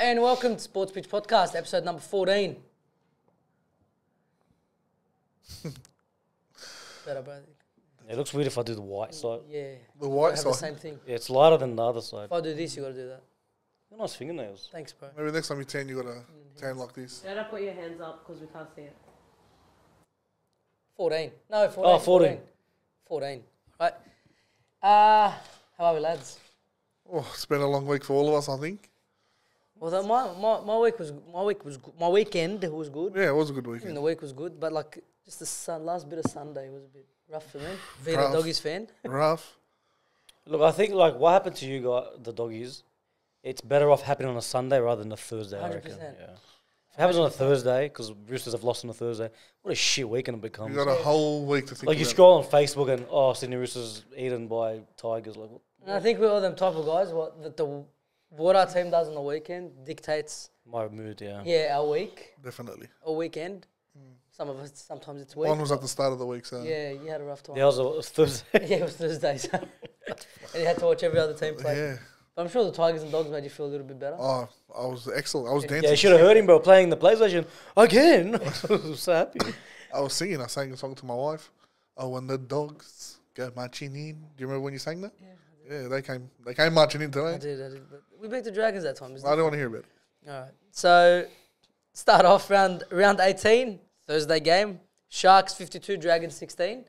And welcome to Sports Pitch Podcast, episode number 14. Better, bro. It looks weird if I do the white side. Yeah. The white have side? the same thing. Yeah, it's lighter than the other side. If I do this, you got to do that. Nice fingernails. Thanks, bro. Maybe next time you tan, you gotta tan like this. Don't put your hands up because we can't see it. 14. No, 14. Oh, 14. 14. Right. How are we, lads? Oh, it's been a long week for all of us, I think. Well, my weekend was good. Yeah, it was a good Even weekend. the week was good, but like just the last bit of Sunday was a bit rough for me. Being a Rough. Doggies fan. Rough. Look, I think like what happened to you guys, the doggies, it's better off happening on a Sunday rather than a Thursday. 100%. I reckon. Yeah. If it happens on a Thursday, because Roosters have lost on a Thursday, what a shit weekend it becomes. You got a whole week to think Like you about. scroll on Facebook and Sydney Roosters eaten by Tigers. Like what? And I think we're all them type of guys. What our team does on the weekend dictates, My mood, yeah. our week Definitely. or weekend. Some of us, sometimes it's week. One was at the start of the week, so. Yeah, you had a rough time. Yeah, it was Thursday. Yeah, it was Thursday, so and you had to watch every other team play. Yeah. But I'm sure the Tigers and Dogs made you feel a little bit better. Oh, I was excellent. I was dancing. Yeah, you should have heard him, bro, playing the PlayStation again. I was so happy. I was singing. I sang a song to my wife. Oh, when the dogs go marching in. Do you remember when you sang that? Yeah, they came marching in I today. did. But we beat the Dragons that time, isn't I it? don't want to hear about it. All right. So, start off round 18, Thursday game. Sharks 52, Dragons 16.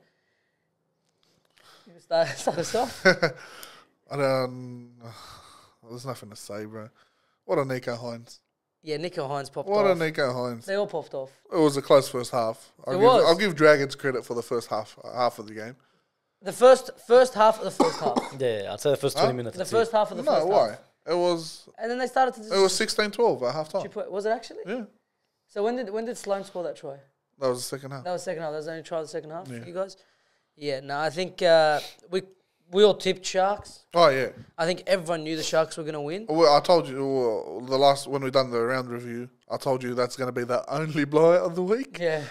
You start us off. I don't. There's nothing to say, bro. What a Nico Hines. Yeah, Nico Hines popped What off. a Nico Hines. They all popped off. It was a close first half. Was. I'll give Dragons credit for the first half of the game. The first half of the first half. Yeah, I'd say the first 20 minutes. The that's first it. half of the No, first why? half. It was And then they started to just... 16-12 at half time. Was it actually? Yeah, So when did Sloane score that try? that was the second half. That was second half. That was the only try of the second half Yeah. for you guys? Yeah, no, I think we all tipped Sharks. Oh yeah. I think everyone knew the Sharks were going to win. Well, I told you when we done the round review. I told you that's going to be the only blowout of the week. Yeah.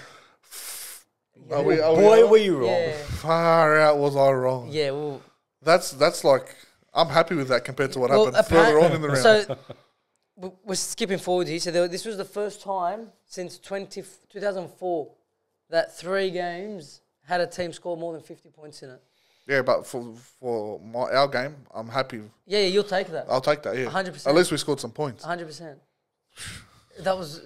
Are we Boy, were you wrong. Yeah. Far out was I wrong? Yeah, well... That's like I'm happy with that compared to what Well, happened further on in the round. So, we're skipping forward here. So, this was the first time since 2004 that 3 games had a team score more than 50 points in it. Yeah, but for our game, I'm happy. Yeah, you'll take that. I'll take that. Yeah, 100%. At least we scored some points. 100%. That was...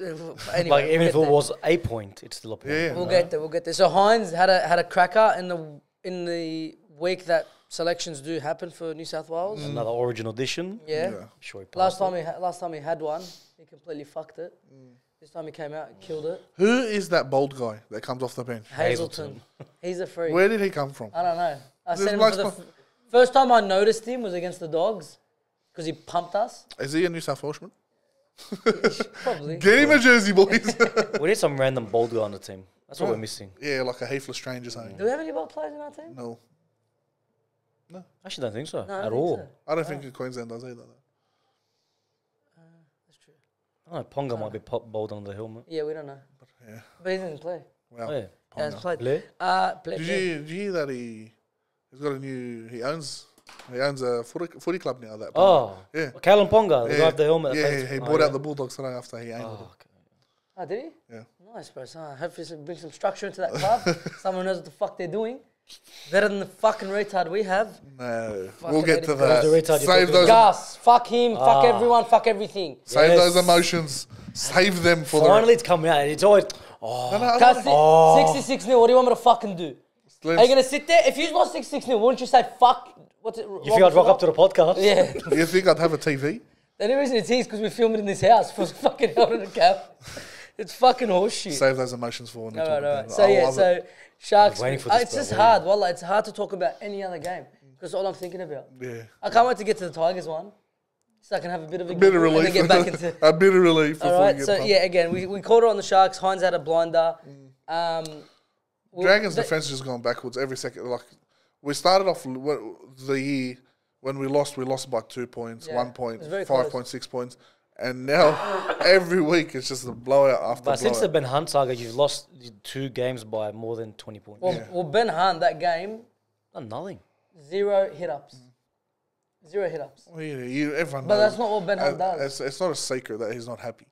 anyway, Like even we'll if get it there. was a point, it's still a point. Yeah, We'll get there. So, Hines had a cracker in the week that selections do happen for New South Wales. Another Origin audition. Yeah. Yeah. I'm sure he Last passed it. time he had one, he completely fucked it. This time he came out and killed it. Who is that bold guy that comes off the bench? Hazelton. He's a freak. Where did he come from? I don't know. I This sent him bloke's for the got- first time I noticed him was against the Dogs because he pumped us. Is he a New South Welshman? Probably. Get him a jersey, boys. We need some random bold guy on the team. That's what we're missing. Yeah, like a Heathler stranger saying. Do we have any bold players in our team? No, I actually don't think so No, I don't at think all. so. I don't think Queensland does either. Though. That's true. I don't know, Ponga might be bold under the helmet. Yeah, we don't know. Yeah. But he didn't play. Wow. Oh, yeah. He hasn't played. Blair? Blair. Did you hear that he's got a new? He owns a footy club now. That Oh, yeah. Kalen Ponga, the Yeah. guy with the helmet. that Yeah, plays- he oh, bought yeah. out the Bulldogs today after he angled Oh, it. okay. Oh, did he? Yeah. Nice, bro. So hopefully bring some structure into that club. Someone knows what the fuck they're doing. Better than the fucking retard we have. No, Fucking we'll get to idiot. that. Who's the retard you're Save talking those, Gus, fuck him, fuck everyone, fuck everything. save Yes. those emotions. Save them for Finally, it's coming out. It's always. Oh, the. No, no, Gus, Oh. 66-0, what do you want me to fucking do? Are you going to sit there? If you lost 66-0, wouldn't you say fuck? What's it? you think I'd rock up to the podcast? Yeah. You think I'd have a TV? The only reason it's here is because we filmed it in this house. It was fucking held in a cap. It's fucking horseshit. Save those emotions for when we All talk right, all about right. it. So, I yeah, love so it. Sharks. I'm waiting for this, It's bro, just waiting. hard. Wallah, it's hard to talk about any other game because that's all I'm thinking about. Yeah. I can't wait to get to the Tigers one so I can have a bit of a Bit of giggle relief. and then get back into... a bit of relief before All you right, get so pumped. yeah, again, we caught it on the Sharks. Hines had a blinder. Dragons' defense has gone backwards every second. Like we started off the year when we lost by 2 points, Yeah, 1 it point, was very 5.6 points, and now every week it's just a blowout after But since the blowout. Ben Hunt saga, you've lost 2 games by more than 20 points. Well, Ben Hunt, that game, Not nothing. 0 hit-ups. 0 hit-ups. Well, everyone But knows. that's not what Ben Hunt does. It's not a secret that he's not happy.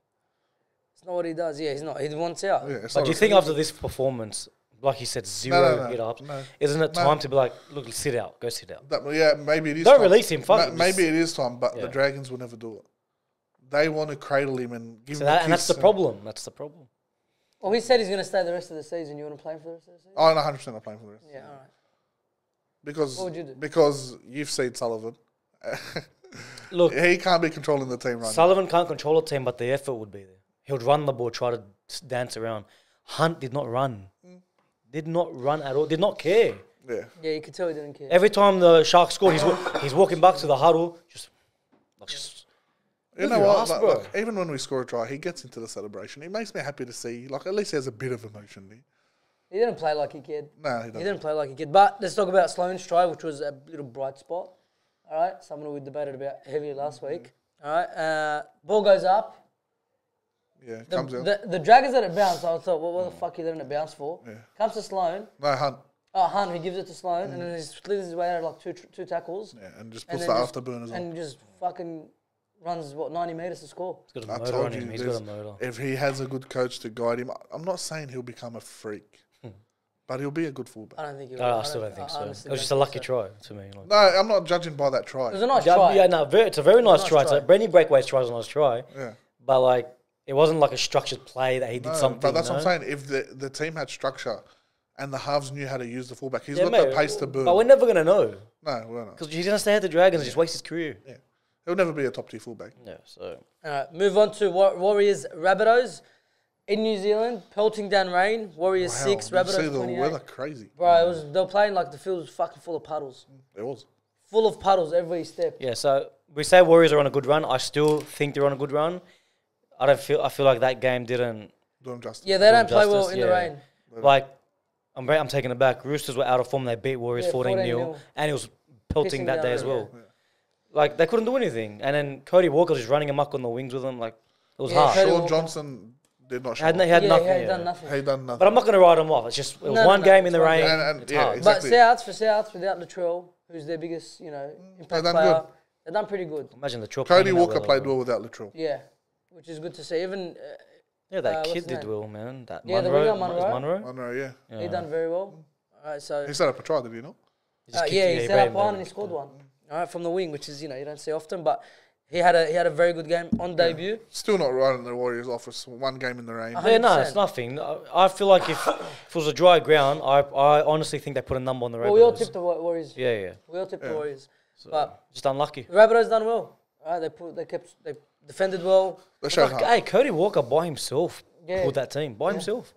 It's not what he does. Yeah, he's not. He wants out. Yeah, it's But not do you a think secret. after this performance, like he said, zero hit-ups, isn't it time to be like, look, sit out, go sit out? Yeah, maybe it is. Don't time. release him, fuck him, Maybe just- it is time, but Yeah. the Dragons will never do it. They want to cradle him and give So him a that, kiss. and that's the problem. That's the problem. Well, he said he's going to stay the rest of the season. You want to play him for the rest of the season? I'm 100% not playing for the rest. Yeah, all right. Because What would you do? Because you've seen Sullivan. Look, He can't be controlling the team right now. Sullivan can't control a team, but the effort would be there. He would run the ball, try to dance around. Hunt did not run. Did not run at all. Did not care. Yeah. Yeah, you could tell he didn't care. Every time the Sharks scored, he's walking back to the huddle. Just You know your what? ass, Like, bro. like, even when we score a try, he gets into the celebration. It makes me happy to see. Like, at least he has a bit of emotion there. He didn't play like he cared. No, he He doesn't. didn't play like he cared. But let's talk about Sloane's try, which was a little bright spot. All right, someone we debated about heavily last week. All right, ball goes up. Yeah, The, comes out. the Dragons let it bounce. I thought, well, what the fuck are you letting it bounce for? Yeah. Comes to Sloane. No, Hunt. Oh, Hunt, he gives it to Sloane, and then he slithers his way out of like two tackles. Yeah, and just And puts then the just- afterburners on. And just fucking runs, 90 metres to score. he's got a I motor told on you, him. He's there's- got a motor. if he has a good coach to guide him, I'm not saying he'll become a freak, but he'll be a good fullback. I don't think he will. No, I still don't think so. It honestly was just don't a think lucky so. try to me. Like. No, I'm not judging by that It try. was a nice Yeah, try. yeah, no, it's a very nice nice try. try. It's Brenny Breakaway's try was a nice try, Yeah. but like it wasn't like a structured play that he did No, something. but that's you what know? I'm saying. If the team had structure and the halves knew how to use the fullback, he's Yeah, got mate, the pace to burn. But we're never gonna know No, we're not. because he's gonna stay at the Dragons and just waste his career. Yeah. He'll never be a top tier fullback. Yeah, so All right, move on to Warriors Rabbitohs in New Zealand, pelting down rain. Warriors 6, Did you see Rabbitohs the 28. weather crazy? Bro, they were playing like the field was fucking full of puddles. It was. Full of puddles every step. yeah, so we say Warriors are on a good run. I still think they're on a good run. I feel like that game didn't. Do him justice. Yeah, they don't play well justice, in the yeah. rain. Like, I'm taking it back. Roosters were out of form. They beat Warriors Yeah, 14-0, 14-0. and it was pelting Pissing that down day as rain, well. yeah. Like, they couldn't do anything. And then Cody Walker was just running amok on the wings with them. Like, it was Yeah, hard. Cody Sean Walker. Johnson did not show He up. had nothing. He had yeah. done nothing. He done nothing. But I'm not going to write them off. It's just it was No, one no, game in it's the one rain. game. And It's yeah, hard. exactly. But Souths without Latrell, who's their biggest, impact done player, good. they've done pretty good. Imagine the Trill Cody playing that Walker played well without Latrell. Yeah, which is good to see. Even Yeah, that what's kid his did name? well, man. That Yeah, the Munro, winger, is Munro. Munro? Monroe, yeah. he done very well. All right, so He set up a try, did he not? He just kicked yeah, it, he he set ran up him one over. and he scored one. All right, from the wing, which is you don't see often, but he had a very good game on debut. Still not right in the Warriors' office. One game in the rain. Yeah, no, 100%. it's nothing. I feel like if it was a dry ground, I honestly think they put a number on the Rabbitohs. Well, we all tipped the Warriors. Yeah, yeah. We all tipped the Warriors, So, but just unlucky. the Rabbitohs done well. All right, they defended well. They showed Like, heart. hey, Cody Walker by himself Yeah. pulled that team by himself.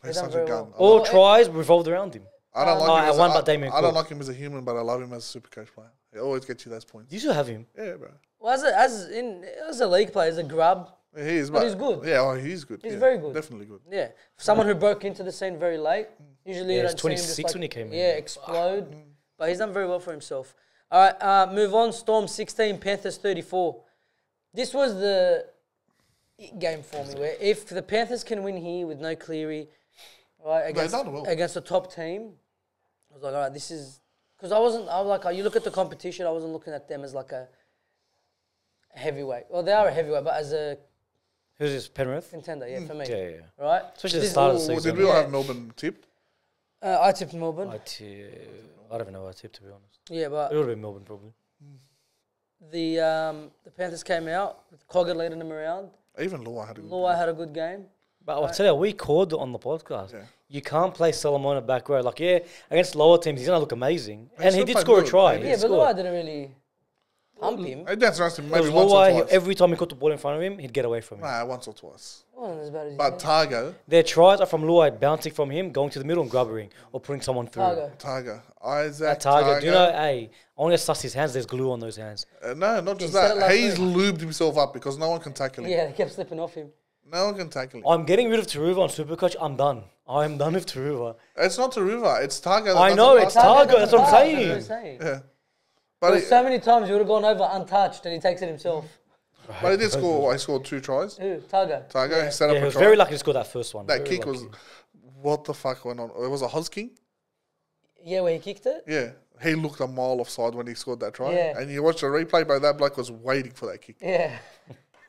He's done such a very gun. well. All Well, tries revolved around him. I don't Oh, like him. and As one a, by Damien I don't Cook. like him as a human, but I love him as a super coach player. He always gets you those points. You still have him. Yeah, bro. Well, as a league player, as a grub, Yeah, he is, But he's good. Yeah, oh, he's good. He's yeah, very good. Definitely good. yeah, someone who broke into the scene very late. Usually, Yeah, you he was don't see him just 26 when he came in. Yeah, explode. But he's done very well for himself. All right, move on. Storm 16, Panthers 34. This was the game for me. Where if the Panthers can win here with no Cleary, right against done well. against a top team, I was like, all right, this is because I was like, you look at the competition, I wasn't looking at them as like a heavyweight. Well, they are a heavyweight, but as a Who's this? Penrith? contender, yeah, for me. Yeah, yeah. Right? Especially at the This- start of the Well, season. did we all Yeah. have Melbourne tipped? I tipped Melbourne. I don't even know what I tipped, to be honest. Yeah, but It would have been Melbourne, probably. the Panthers came out with Cogger leading them around. Even Law had a good Luai had a good game. But I'll tell you, we called it on the podcast. Yeah. You can't play Solomon at back row. Like, yeah, against lower teams, he's going to look amazing. He And he still did played score a good. try. Yeah, He Yeah, but scored. Luai didn't really pump him. He danced around him It maybe was once or Luai, twice. every time he got the ball in front of him, he'd get away from him. Nah, once or twice. It wasn't as bad as But Targo, Their tries are from Luai bouncing from him, going to the middle and grubbering, or putting someone through. Targo. Isaac, That target. Do you know, hey, I want to suss his hands. There's glue on those hands. No, not just He said it that. last He's week. lubed himself up because no one can tackle him. Yeah, they kept slipping off him. No one can tackle him. I'm getting rid of Taruva on Supercoach. I'm done. I am done with Taruva. It's not a river. It's Targo. that I doesn't know, pass it's the ball. Targo, that's what I'm That's saying. what I'm saying. Yeah. There But was so many times you would have gone over untouched and he takes it himself. he did score. He scored 2 tries. Who? Targo. Targo, he set Yeah, up he a was try. very lucky to score that first one. That Very kick was. lucky. What the fuck went on? It was a Hosking? Yeah, where he kicked it. Yeah. he looked a mile offside when he scored that try. Yeah. And you watch the replay, bro, that bloke was waiting for that kick. Yeah.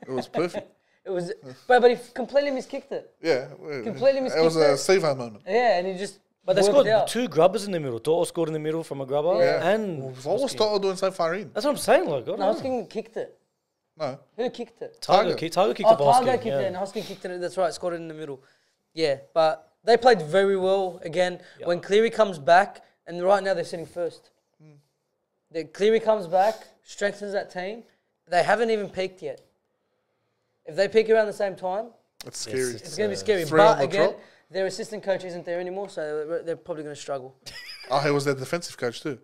It was perfect. It was, but he completely miskicked it. Yeah. Completely It was a miskicked Sevo moment. Yeah, and he just. But they worked scored it out. 2 grubbers in the middle. Toto scored in the middle from a grubber. Yeah. And What was Toto doing so far in? that's what I'm saying. Like, I don't No, know. Hoskin kicked it. No. Who kicked it? Tiger kicked the basket. Targo kicked it, and Hoskin kicked it. That's right, scored it in the middle. Yeah, but they played very well again. Yeah. When Cleary comes back, and right now they're sitting first. Cleary comes back, strengthens that team. They haven't even peaked yet. If they peak around the same time, It's scary. it's going to be scary. Three on But the again, trot. their assistant coach isn't there anymore, so they're probably going to struggle. Oh, he was their defensive coach too.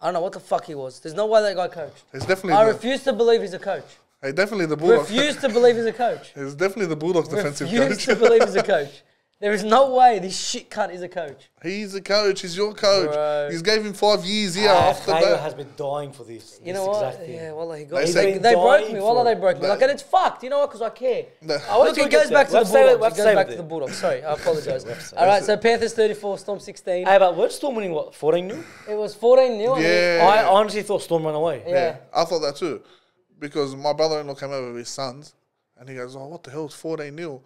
I don't know what the fuck he was. There's no way that guy coached. He's definitely I the, refuse to believe he's a coach. hey, definitely the Bulldogs. Refuse to believe he's a coach. He's definitely the Bulldogs defensive Refuse coach. to believe he's a coach. There is no way this shit cunt is a coach. He's a coach. He's your coach. Bro. He's gave him 5 years here off the Khayo bat. has been dying for this. You this know what? exact thing. Yeah, well, he got. They They, say- they broke dying me. for Wallah, they it. broke me. Like, and it's fucked. You know what? Because I care. No. Look, it goes back to the We'll say it, Bulldogs. we'll It goes say back it. to the Bulldogs. Sorry, I apologise. All right, so Panthers 34, Storm 16. Hey, but weren't Storm winning, what, 14-0? It was 14-0. Yeah. I honestly thought Storm ran away. Yeah. I thought that too. Because my brother-in-law came over with his sons and he goes, oh, what the hell is 14-0?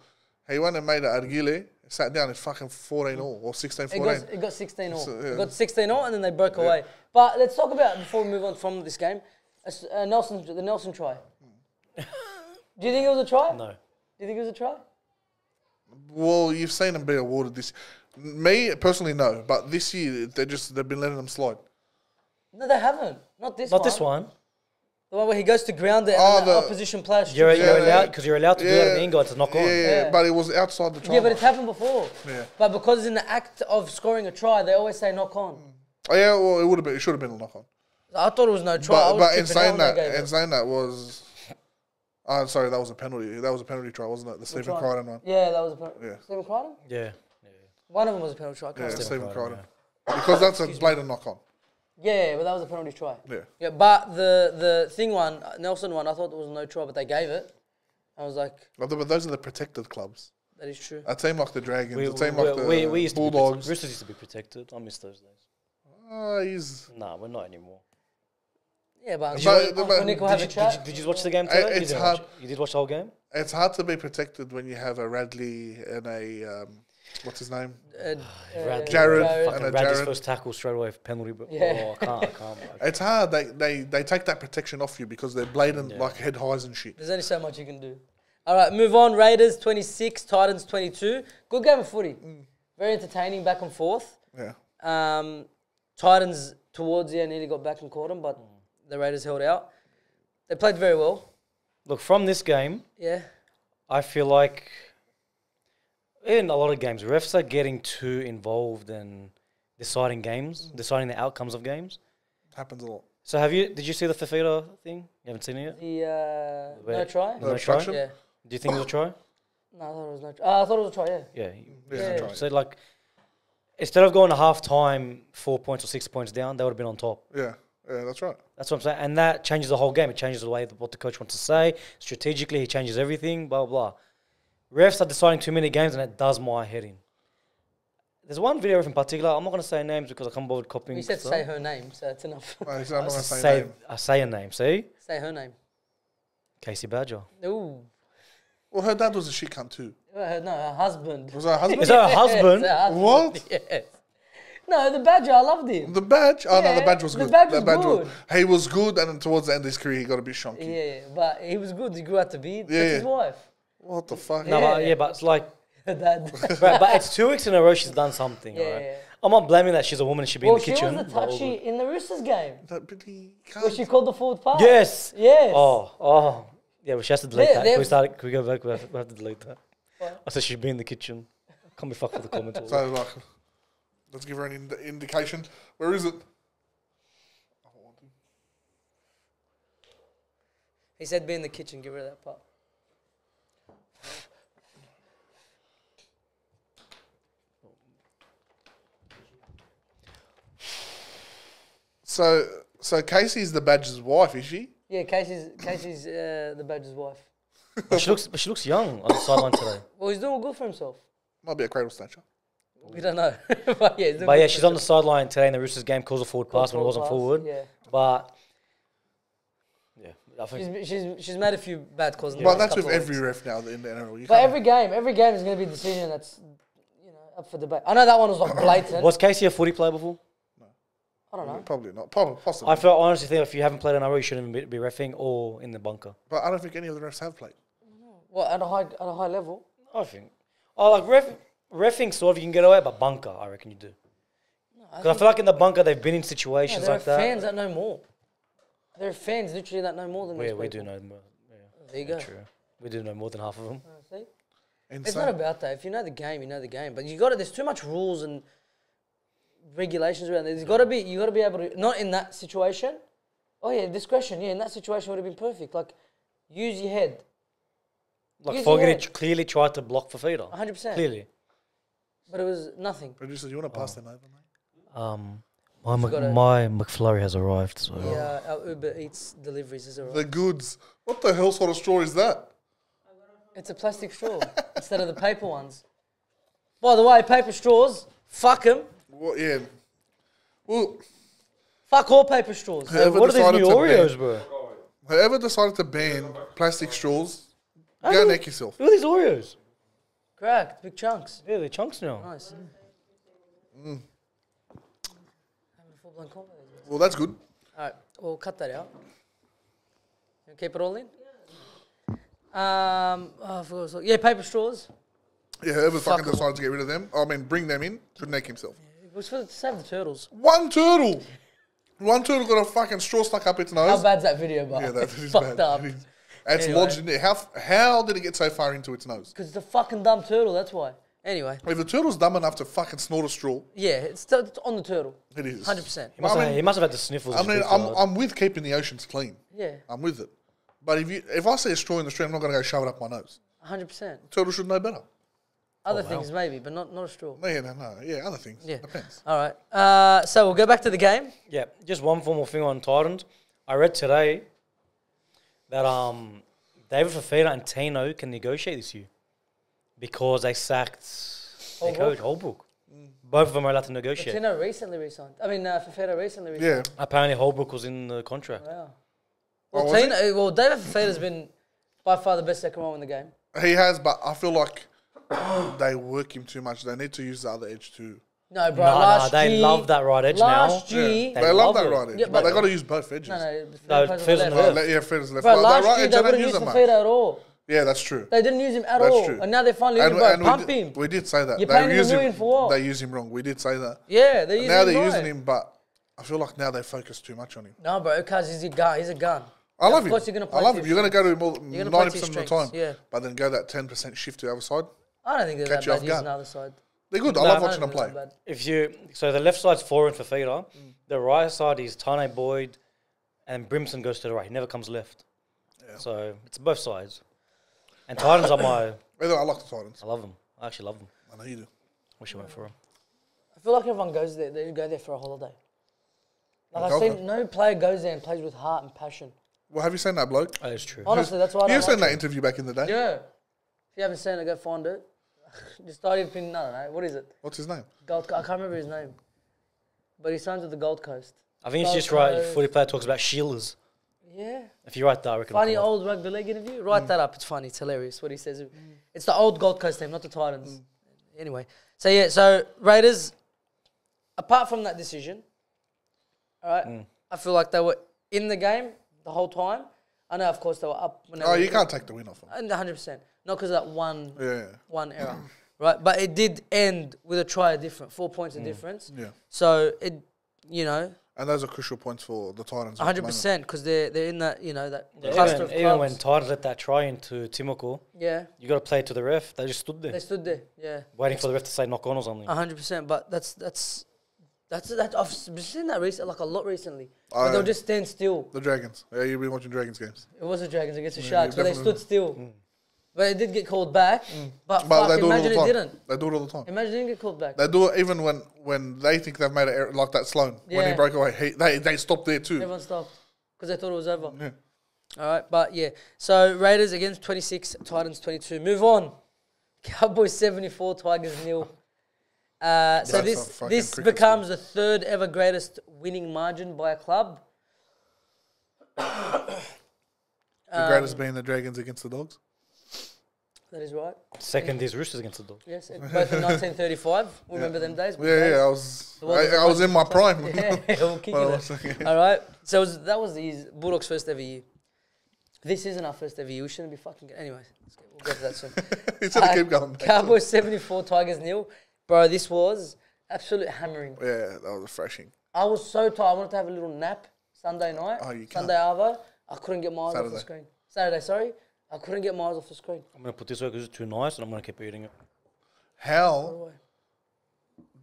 He went and made it Arguile, sat down and fucking 14-0 or 16-14. It got 16 all. So, yeah. It got 16 all, and then they broke away. But let's talk about, before we move on from this game, the Nelson try. Do you think it was a try? No. Do you think it was a try? Well, you've seen them be awarded this. Me, personally, no. But this year, they've been letting them slide. No, they haven't. Not this Not one. this one. The one where he goes to ground it Oh, and the the- opposition player You're strips it. allowed, because you're allowed to do that in England to knock on. Yeah, but it was outside the try. Yeah, but it's happened before. Yeah. But because it's in the act of scoring a try, they always say knock on. Oh, yeah, well, it would have been. It should have been a knock on. I thought it was no try. I was But in tripping out saying when they that, gave it. in saying that was, I'm sorry, that was a penalty. That was a penalty try, wasn't it? The Stephen try? Crichton one. Yeah, that was a penalty. Yeah. Stephen Crichton? Yeah. One of them was a penalty try. I can't Yeah, remember. Stephen Crichton, Crichton. Because that's a blatant knock on. Yeah, but that was a penalty try. Yeah. Yeah, but the thing one, Nelson one, I thought there was no try, but they gave it. I was like, But those are the protected clubs. that is true. A team like the Dragons, We, a team like the we used to be Bulldogs. Roosters used to be protected. I miss those days. He's Nah, we're not anymore. Yeah, but But- Uncle but Nick will have a chat. Did you watch the game today? It's you, didn't hard- watch it? You did watch the whole game? it's hard to be protected when you have a Radley and a what's his name? Rad- Jared. Fucking And a Radley's Jared. first tackle straight away for penalty. But Yeah. I can't. It's hard. They take that protection off you because they're blatant like head highs and shit. There's only so much you can do. All right, move on. Raiders 26, Titans 22. Good game of footy. Very entertaining, back and forth. Yeah. Titans towards the end nearly got back and caught them, but the Raiders held out. They played very well. Look, from this game, Yeah. I feel like in a lot of games, refs are getting too involved in deciding games, deciding the outcomes of games. Happens a lot. So did you see the Fafita thing? You haven't seen it yet? The no Wait. try? No No try? obstruction? Yeah. Do you think it was a try? No, I thought it was no try. I thought it was a try, yeah. Yeah. Yeah, Yeah. try. So, like, instead of going to half-time 4 points or 6 points down, they would have been on top. Yeah, that's right. That's what I'm saying. And that changes the whole game. It changes the way what the coach wants to say. Strategically, he changes everything, blah, blah, blah. Refs are deciding too many games, and it does my head in. There's one video ref in particular. I'm not going to say names because I can't bother copying. You said stuff. say her name, so that's enough. I'm not gonna say name. I say a name. See? Say her name. Casey Badger. Ooh. Well, her dad was a shit cunt too. No, her husband. Was her husband? Is that her husband? Yes, her husband. What? Yes. No, the Badger, I loved him. The badge? Oh, no, the Yeah, badge was the good. badge was good. He was good, and then towards the end of his career, he got a bit shonky. Yeah, but he was good. He grew out to be. That's Yeah, his yeah. wife. What the fuck? No, Yeah. but it's like, Her dad. right, but it's 2 weeks in a row she's done something, Yeah, right? yeah. I'm not blaming that she's a woman and she be Well, in the she kitchen. was the but all touchy good. in the Roosters game. But he Where can't. she called the forward pass. Yes. Yes. Oh. Yeah, well, she has to delete They- that. they've- Can we go back? We have to delete that. What? I said she'd be in the kitchen. Can't be fucked with the comments. all So, like, let's give her an indication. Where is it? He said be in the kitchen. Give her that part. So Casey's the Badger's wife, is she? Yeah, Casey's the Badger's wife. But she looks young on the sideline today. Well, he's doing good for himself. Might be a cradle snatcher. We don't know. But yeah, But yeah, she's on the sideline today in the Roosters game, calls a forward pass when it wasn't pass, forward. Yeah. But yeah, I think She's made a few bad calls. But that's with every ref now in the NRL. You But can't- every game is going to be a decision that's up for debate. I know that one was like blatant. was Casey a footy player before? I don't know. Probably not. Probably, possibly. I honestly think if you haven't played NRL, you shouldn't be reffing or in the bunker. But I don't think any of the refs have played. Well, at a high level. I think. Reffing sort of you can get away, but bunker, I reckon you do. Because I feel like in the bunker they've been in situations There are like that. fans that know more. There are fans literally that know more than these We do people. know more. Yeah, There you go. true. We do know more than half of them. See? Insane. It's not about that. If you know the game, you know the game. But you got to. There's too much rules and regulations around there. You got to be able to. Not in that situation. Oh yeah, discretion. Yeah, in that situation would have been perfect. Like, use your head. Like Use Fogarty your head. clearly tried to block for feeder. 100%. Clearly. But it was nothing. Producer, you want to pass them over, mate? My McFlurry has arrived. So. Yeah, our Uber Eats deliveries is alright. The goods. What the hell sort of straw is that? It's a plastic straw instead of the paper ones. By the way, paper straws, fuck them. Well, yeah. Well, Fuck all paper straws. whoever What are these decided new to Oreos, ban- bro? Whoever decided to ban plastic straws, How go do- neck yourself. Look at these Oreos. Cracked, big chunks. Yeah, they're chunks now. Nice. Having a full-blown combo. Well, that's good. Alright, we'll cut that out. You keep it all in? I forgot yeah, paper straws. Yeah, whoever Fuck fucking 'em. decided to get rid of them, I mean, bring them in, should neck himself. It was for to save the turtles. One turtle! One turtle got a fucking straw stuck up its How nose. bad's that video, bro? Yeah, that is fucked bad. up. It is. And it's Anyway. lodged in there. How did it get so far into its nose? Because it's a fucking dumb turtle, that's why. Anyway, If the turtle's dumb enough to fucking snort a straw, yeah, it's on the turtle. it is. 100%. He must have had the sniffles. I mean, I'm with keeping the oceans clean. Yeah, I'm with it. But if I see a straw in the street, I'm not going to go shove it up my nose. 100%. Turtle should know better. Other things maybe, but not a straw. No, yeah, other things. Yeah. Depends. All right. So we'll go back to the game. Yeah, just one more thing on Titans. I read today that David Fafita and Tino can negotiate this year because they sacked their coach Holbrook. Both of them are allowed to negotiate. Tino recently resigned. I mean, Fafita recently resigned. Yeah. Apparently, Holbrook was in the contract. Wow. Oh, Well, was David Fafita's been by far the best second row in the game. He has, but I feel like they work him too much. They need to use the other edge too. No, bro. Nah, they love that right edge now. Last year, They love love that it. right edge, Yeah, but but- they got to use both edges. no, No, Fafita plays on Fafita's the on the left. left. Yeah, Feder's left. Bro, But last right year edge, they don't wouldn't use use them, mate. Fafita at all. Yeah, that's true. They didn't use him at That's all, true. and now they're finally using him. Bro, pump him. We did say that. You're They paying him use $1 million for what? They use him wrong. We did say that. Yeah, they're using Now him they're right. using him, but I feel like now they focus too much on him. No, bro, because he's a gun. He's a gun. I love Of him. course you're gonna play I love to him. your You're going to go to him more You're gonna play to 90% your of the time. strengths, yeah. But then go that 10% shift to the other side. I don't think they're Catch that you bad off using guard. the other side. They're good. I No, love I watching them play. So the left side's four in Fafita. The right side is Tane Boyd, and Brimson goes to the right. He never comes left. Yeah. So it's both sides. And Titans are my. Either I like the Titans. I love them. I actually love them. I know you do. Wish I went for them. I feel like everyone goes there. They go there for a holiday. Like I've Okay. seen no player goes there and plays with heart and passion. Well, have you seen that bloke? That is true. Honestly, that's why I You've don't seen watch that it. interview back in the day. Yeah. If you haven't seen it, go find it. Just started in, I don't know, what is it? What's his name? I can't remember his name. But he signs with the Gold Coast. I think it's Gold just right. Coast. Footy player talks about Sheilas. Yeah. If you write that, I reckon. Funny it'll come up. old rugby league interview. Write that up. It's funny. It's hilarious what he says. It's the old Gold Coast team, not the Titans. Anyway. So, yeah. So, Raiders, apart from that decision, all right, I feel like they were in the game the whole time. I know, of course, they were up. When they Oh, were you can't take the win off him. And 100%. Not because of that Yeah. one error. Right? But it did end with a try of difference, 4 points of difference. Yeah. So, it, you know, And those are crucial points for the Titans. at the moment. 100% because they're in that, you know, that Yeah, cluster of even when clubs. Titans let that try into Timoko, Yeah. you got to play it to the ref. They just stood there, They stood there. Yeah. waiting for the ref to say knock on or something. 100%, but that's I've seen that like a lot recently. Oh, But they'll yeah. just stand still. The Dragons. Yeah, you've been watching Dragons games. It was the Dragons against the Yeah, Sharks, but they definitely. stood still. But it did get called back. But, But fuck, they do it all imagine the it time. didn't. They do it all the time. Imagine it didn't get called back. They do it even when they think they've made an error, like that Sloan. When he Yeah. broke away, they stopped there too. Everyone stopped because they thought it was over. Yeah. All right, but yeah. So Raiders against 26, Titans 22. Move on. Cowboys 74, Tigers 0. So That's a this fucking this cricket becomes the third ever greatest winning margin by a club. The greatest being the Dragons against the Dogs. That is right. Second is Roosters against the Dogs. Yes, both in 1935. Remember them days? Yeah, I was in my prime. Yeah, we'll kick Well, you I was there. thinking- All right. So that was his Bulldogs' first ever year. This isn't our first ever year. We shouldn't be fucking. Anyway, we'll get to that soon. He's gonna keep going. Cowboys 74, Tigers 0. Bro, this was absolute hammering. Yeah, that was refreshing. I was so tired. I wanted to have a little nap Sunday night. Oh, you can't. Sunday Arvo. I couldn't get my eyes off the Saturday. screen. Saturday, sorry. I couldn't get my eyes off the screen. I'm going to put this way because it's too nice and I'm going to keep eating it. How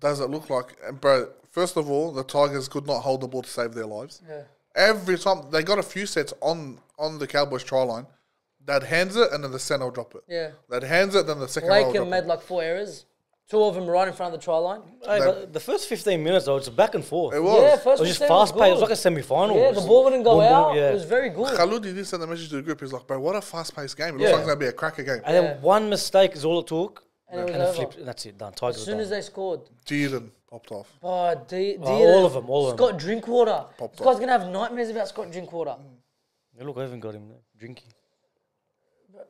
does it look like? And bro, first of all, the Tigers could not hold the ball to save their lives. Yeah. Every time they got a few sets on the Cowboys try line, they'd hands it and then the centre will drop it. Yeah. They'd hands it, then the second row will Laken drop made it. like 4 errors. 2 of them right in front of the try line. Hey, but the first 15 minutes, though, it's back and forth. It was. Yeah, It first was just 15 fast paced. It was good. like a semi-final. Yeah, the ball wouldn't go Boom, boom, out. yeah. It was very good. Khaludi did send a message to the group. He's like, bro, what a fast-paced game. It looks Yeah. like it's going to be a cracker game. And then one mistake is all it took. And it was And it over. flipped. And that's it, done. As Tigers soon are as done. they scored. Dearden popped off. Oh, all of them, all of them. Scott Drinkwater. Popped This guy's going to have nightmares about Scott Drinkwater. Yeah, look, I even got him there. Drinky.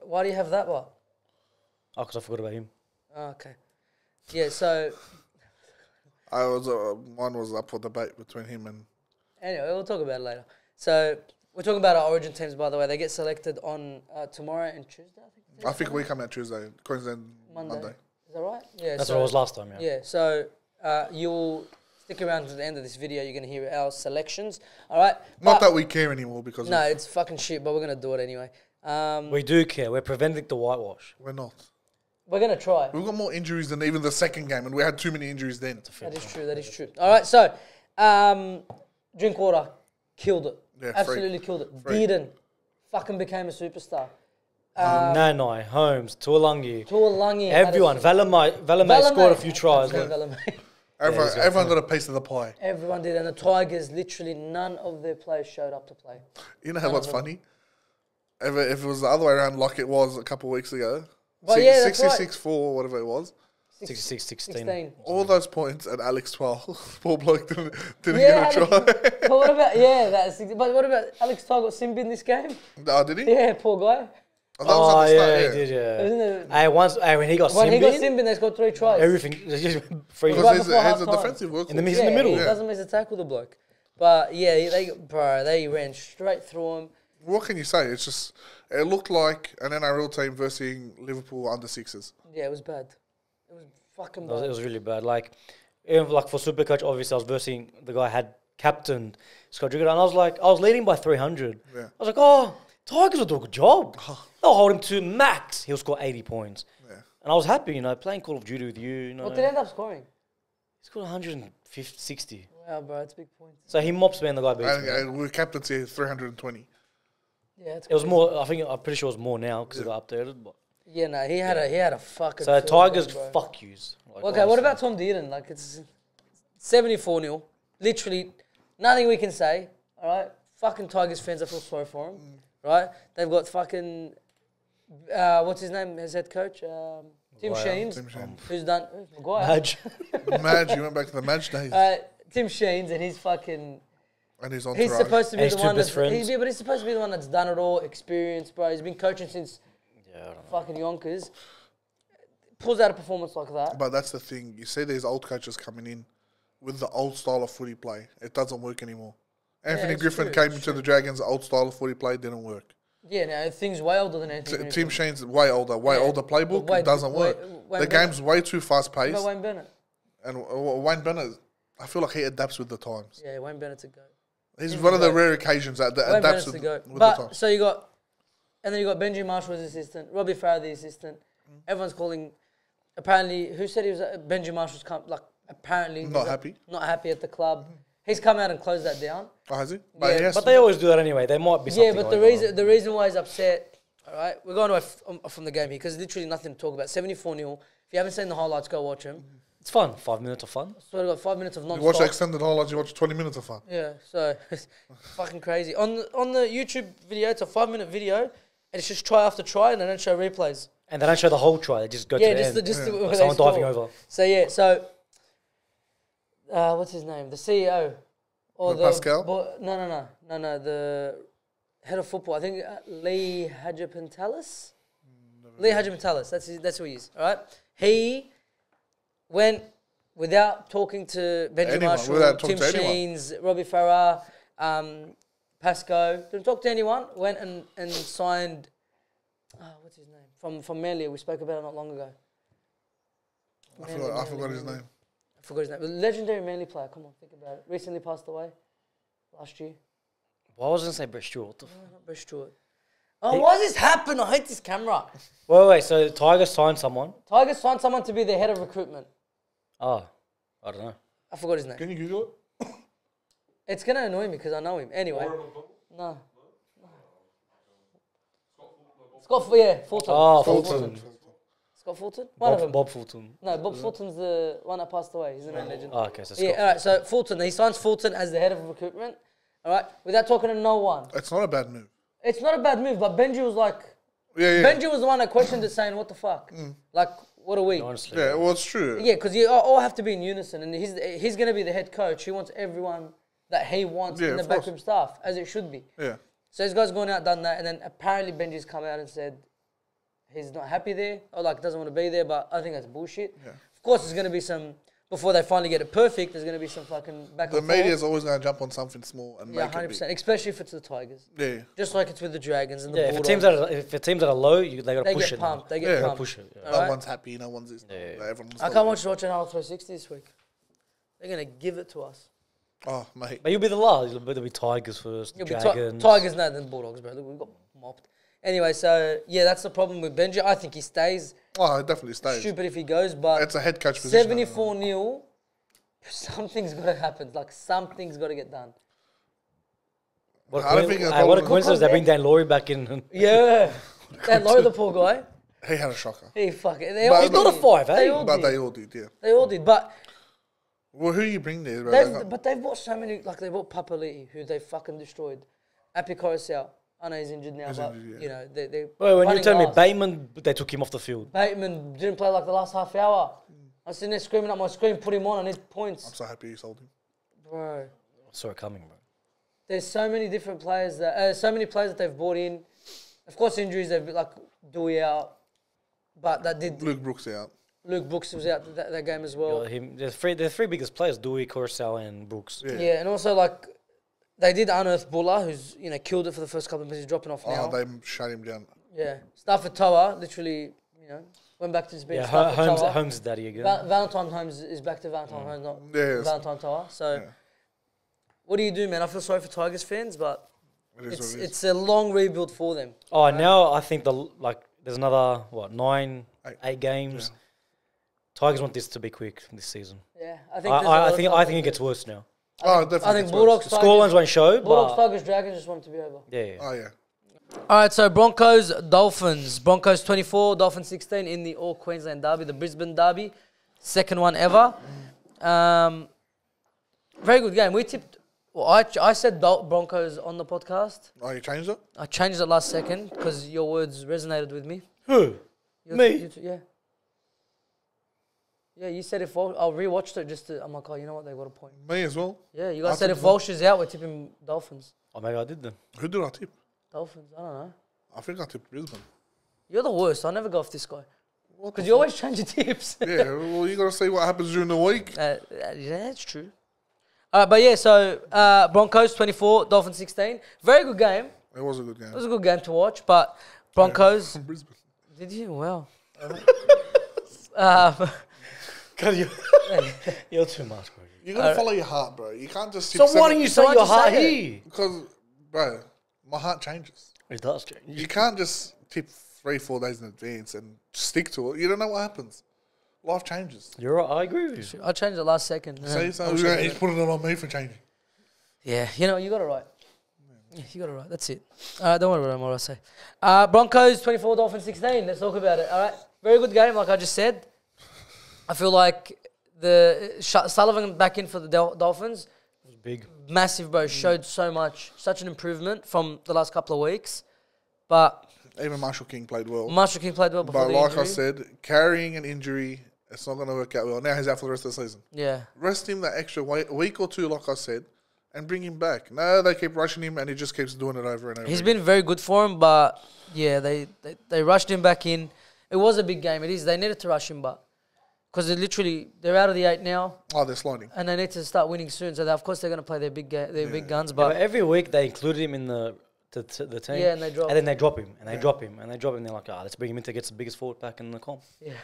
Why do you have that one? Oh, because I forgot about him. Oh, okay. Yeah, so Mine was up for debate between him and... anyway, we'll talk about it later. So we're talking about our origin teams, by the way. They get selected on tomorrow and Tuesday, I think. I think we come out Tuesday, Queensland Monday. Is that right? Yeah. That's so, what it was last time, yeah. Yeah, so you'll stick around to the end of this video. You're going to hear our selections. All right? Not But- that we care anymore because No, it's fucking shit, but we're going to do it anyway. We do care. We're preventing the whitewash. we're not. We're going to try. We've got more injuries than even the second game, and we had too many injuries then. That is true. That is true. All right. So, Drinkwater killed it. Yeah, Absolutely killed it. Dearden fucking became a superstar. Nanai, Holmes, Tuolangi, Tuolangi. everyone. Valemei scored a few tries. Valemei. Everyone got a piece of the pie. Everyone did, and the Tigers, literally none of their players showed up to play. You know what's funny? If it was the other way around, like it was a couple of weeks ago, Well, yeah, that's right. 66-4, whatever it was, 66-16. 16. all those points and Alex 12. Poor bloke didn't Yeah, get a try. but what about but what about Alex Tar got Simba in this game? Oh, did he? Yeah, poor guy. Oh, that was Oh, at the yeah, start, he did, yeah. Isn't it? When he got When he got Simbin, Simba, they scored 3 tries. everything free. Right Because he's before a half-time. defensive workhorse. In the he's in the middle. He doesn't miss a tackle, the bloke. But yeah, they ran straight through him. What can you say? It's just, it looked like an NRL team versus Liverpool under sixes. Yeah, it was bad. It was fucking It bad. was really bad. Like, even like for Supercoach, obviously, I was versing the guy had captained Scott Drinkwater, and I was leading by 300. Yeah. I was like, oh, Tigers will do a good job. They'll hold him to max. He'll score 80 points. Yeah. And I was happy, playing Call of Duty with you. What did he end up scoring? He scored 150, 60. Wow, bro, it's a big point. So he mops me and the guy beats me. And we captaincy 320. Yeah, it's It was more. I'm pretty sure it was more now because it got updated. But Yeah, no, he had a fucking. so field Tigers, day, bro. fuck yous. Like, Okay, what honestly. about Tom Dearden? Like, it's 74-0. Literally, nothing we can say. All right, fucking Tigers fans, I feel sorry for him. Right, they've got fucking what's his name? His head coach, Tim Wow. Sheens, Tim Sheens. who's done Maguire. Madge? Madge, you went back to the Madge days. Tim Sheens, and he's fucking. And he's on He's supposed to be And the his two one best that's. friends. But he's supposed to be the one that's done it all, experienced, bro. He's been coaching since Yeah, I don't know. fucking Yonkers. Pulls out a performance like that. But that's the thing. You see these old coaches coming in with the old style of footy play. It doesn't work anymore. Anthony it's Griffin true, came it's into the Dragons' old style of footy play. Didn't work. Yeah, no, thing's way older than anything. Tim Sheen's way older playbook. But It doesn't work. Wayne The Bennett- game's way too fast What paced. about Wayne Bennett? And Wayne Bennett, I feel like he adapts with the times. Yeah, Wayne Bennett's a go. He's He's one a of the goat. rare occasions that Wayne adapts Bennett's with a go. the But times. so you got, and then you got Benji Marshall as assistant, Robbie Farah the assistant. Everyone's calling. Apparently, who said he was Benji Marshall's apparently Not he's happy? Not happy at the club. He's come out and closed that down. Oh, has he? Yeah, he has But to. they always do that anyway. They might be something. Yeah, but the reason why he's upset. All right, we're going away from the game here because literally nothing to talk about. 74-0. If you haven't seen the highlights, go watch them. It's fun. 5 minutes of fun. So we've got 5 minutes of You non-stop. watch the extended highlights, you watch 20 minutes of fun. Yeah, so it's fucking crazy. On the YouTube video, it's a 5-minute video, and it's just try after try, and they don't show replays. And they don't show the whole try. They just go Yeah, to the just end. the where Like they someone diving score. over. So yeah, so what's his name? The CEO. Or Pascal? No. The head of football. I think Lee Hadjipantalis. Lee Hadjipantalis. That's who he is. All right. He went without talking to Benji Marshall, Tim Sheens, Robbie Farah, Pasco. Didn't talk to anyone. Went and signed. What's his name? From Manly. We spoke about it not long ago. I forgot his name. I forgot his name. Legendary Manly player. Come on, think about it. Recently passed away. Last year. Well, I was going to say Brett Stewart. No, not Brett Stewart. Oh, why does this happen? I hate this camera. Wait. So Tigers signed someone. Tigers signed someone to be their head of recruitment. Oh, I don't know. I forgot his name. Can you Google it? It's going to annoy me because I know him. Anyway. No. Fulton. Oh, Scott Fulton. Scott Fulton? One of them. Bob Fulton. No, Bob Fulton's the one that passed away. He's the main legend. Oh, okay, so Yeah, Scott. all right. So Fulton, he signs Fulton as the head of recruitment. All right, without talking to no one. It's not a bad move. It's not a bad move, but Benji was like, Yeah. Benji was the one that questioned it, saying, "What the fuck? Like, what are we?" Honestly. Yeah, well, it's true. Yeah, because you all have to be in unison, and he's going to be the head coach. He wants everyone that he wants in the of course. backroom staff, as it should be. Yeah. So this guy's gone out, done that, and then apparently Benji's come out and said he's not happy there, or like doesn't want to be there, but I think that's bullshit. Yeah. Of course, there's going to be some, before they finally get it perfect, there's going to be some fucking back The and forth. media's always going to jump on something small and Yeah, make it 100%, especially if it's the Tigers. big. Yeah. Just like it's with the Dragons and the Yeah, if Bulldogs. the teams that are low, they got to They push get it. pumped. They Yeah. get Gotta pumped. push it. Yeah. All right? No one's happy, no one's this. Yeah. Everyone's I can't watch NRL 360 this week. They're going to give it to us. Oh, mate. But you'll be the last. It'll be Tigers first, You'll be Dragons. Tigers, no, then Bulldogs, bro. Look, we got mopped. Anyway, so, yeah, that's the problem with Benji. I think he stays. Oh, it definitely stays. Stupid if he goes, but It's a head coach position. 74-0, something's got to happen. Like, something's got to get done. What I don't think it's what a probably- coincidence they bring Dan Laurie back in. Yeah. That Laurie, the poor guy, He had a shocker. he fucking... But- He's not a five, They eh? all But did. they all did, yeah. They all did, but... Well, who you bring there, bro? But they've bought so many, like they bought Papali'i, who they fucking destroyed. Api Coruscant, I know he's injured now, but injured, yeah. you know they. Well, when you running tell me last. Bateman, they took him off the field. Bateman didn't play like the last half hour. I was sitting there screaming up my screen, put him on, I need points, I'm so happy you sold him. bro. I saw it coming, bro. There's so many different players that they've brought in. Of course, injuries they've like Dewey out, but that did. Luke Brooks out. Luke Brooks was out that game as well. Him, the three biggest players: Dewey, Coruscant, and Brooks. Yeah. Yeah, and also like they did unearth Buller, who's killed it for the first couple of minutes. He's dropping off now. Oh, they shut him down. Yeah, Stafford Toa literally, went back to just being Yeah, Stafford Toa. Holmes' daddy again. Valentine Holmes is back to Valentine Holmes, not Yes. Valentine Toa. So, Yeah. what do you do, man? I feel sorry for Tigers fans, but It is what it is. it's a long rebuild for them. Oh, now I think there's another eight games. Yeah. Tigers want this to be quick this season. Yeah, I think. I think it gets worse now. Oh, definitely. I think gets Bulldogs, worse. The scorelines won't show, Bulldogs, but Tigers, Dragons just want it to be over. yeah. Oh, yeah. All right, so Broncos, Dolphins. Broncos 24, Dolphins 16 in the All Queensland Derby, the Brisbane Derby, second one ever. Very good game. We tipped. Well, I said Broncos on the podcast. Oh, you changed it? I changed it last second because your words resonated with me. Who? Me? Yeah. Yeah, you said if I'll rewatched it just to, I'm like, oh, you know what, they got a point. Me as well. Yeah, you guys I said took if Walsh is out, we're tipping Dolphins. Oh, maybe I did then. Who did I tip? Dolphins, I don't know. I think I tipped Brisbane. You're the worst. I'll never go off this guy. What Because the you always change your tips. Yeah, well, you got to see what happens during the week. Yeah, that's true. All right, but yeah, so Broncos 24, Dolphins 16. Very good game. It was a good game. It was a good game to watch, but Broncos... From Brisbane. Did you? Wow. Because you're too much, bro. You got to follow your heart, bro. You can't just tip So why seven- don't you So say why'd your you say heart that? here? Because, bro, my heart changes. It does change. You can't just tip 3-4 days in advance and stick to it. You don't know what happens. Life changes. You're right. I agree with you. I changed it last second. See, so I'll check he's it. putting it on me for changing. Yeah, you know, you got it right. Yeah, you got it right. That's it. Don't worry about what I say. Broncos 24, Dolphins 16. Let's talk about it. All right. Very good game, like I just said. I feel like Sullivan back in for the Dolphins. It was big. Massive, bro. Showed so much. Such an improvement from the last couple of weeks. But Even Marshall King played well. Marshall King played well before But the like injury. I said, carrying an injury it's not going to work out well. Now he's out for the rest of the season. Yeah. Rest him that extra week or two, like I said, and bring him back. No, they keep rushing him, and he just keeps doing it over and over. He's again. been very good for him, but yeah, they rushed him back in. It was a big game. It is. They needed to rush him, but because they're out of the 8 now, Oh, they're sliding. and they need to start winning soon. So of course they're going to play their big guns, But but every week they included him in the team. Yeah, and they drop. And then they drop him, and they drop him, and they drop him. They're like, let's bring him in to get the biggest forward pack in the comp. yeah.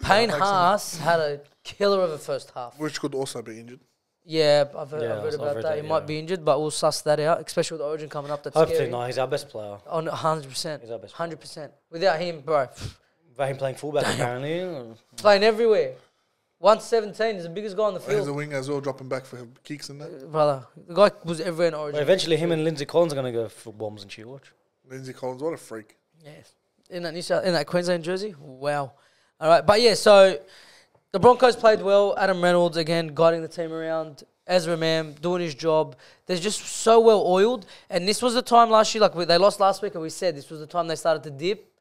Payne Haas had a killer of a first half. Which could also be injured. Yeah, I've Yeah, heard I've about read that. that, He might yeah. be injured, but we'll suss that out, especially with the Origin coming up. That's Hopefully, scary. no, he's our best player. On 100%. He's our best 100%. Without him, bro, But him playing fullback apparently. playing everywhere. 117 is the biggest guy on the He's a field. wing as well, dropping back for kicks and that. Brother, the guy was everywhere in But Origin. eventually, him and Lindsay Collins are gonna go for bombs and shit. Watch. Lindsay Collins, what a freak. Yes. In that Queensland jersey? Wow. All right, but yeah, so the Broncos played well. Adam Reynolds, again, guiding the team around. Ezra Mam doing his job. They're just so well oiled. And this was the time last year, they lost last week, and we said this was the time they started to dip.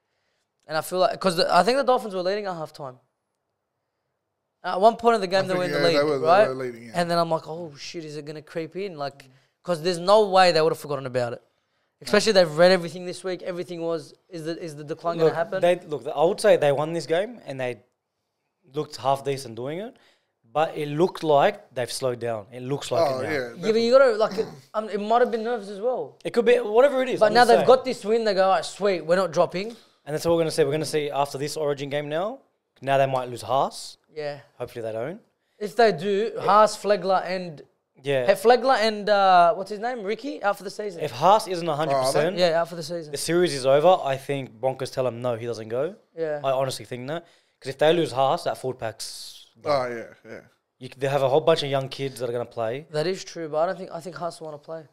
And I feel like, because I think the Dolphins were leading at halftime. At one point in the game, they were in the lead, they right? were leading, yeah. And then I'm like, oh shit, is it going to creep in? Because there's no way they would have forgotten about it. Especially they've read everything this week. Everything is the decline going to happen? I would say they won this game and they looked half decent doing it, but it looked like they've slowed down. It looks like Oh, it now. yeah. Yeah, but you got to, it might have been nerves as well. It could be whatever it is. But I'm now just they've saying. got this win, they go, all right, sweet, we're not dropping. And that's what we're going to see. We're going to see after this Origin game now. Now they might lose Haas. Yeah. Hopefully they don't. If they do, Haas, Flegler, and Yeah. Flegler and what's his name? Ricky out for the season. If Haas isn't 100%, Yeah, out for the season. the series is over. I think Broncos tell him no, he doesn't go. Yeah. I honestly think that. Because if they lose Haas, that forward pack's... Oh, yeah. They have a whole bunch of young kids that are going to play. That is true, but I think Haas want to play.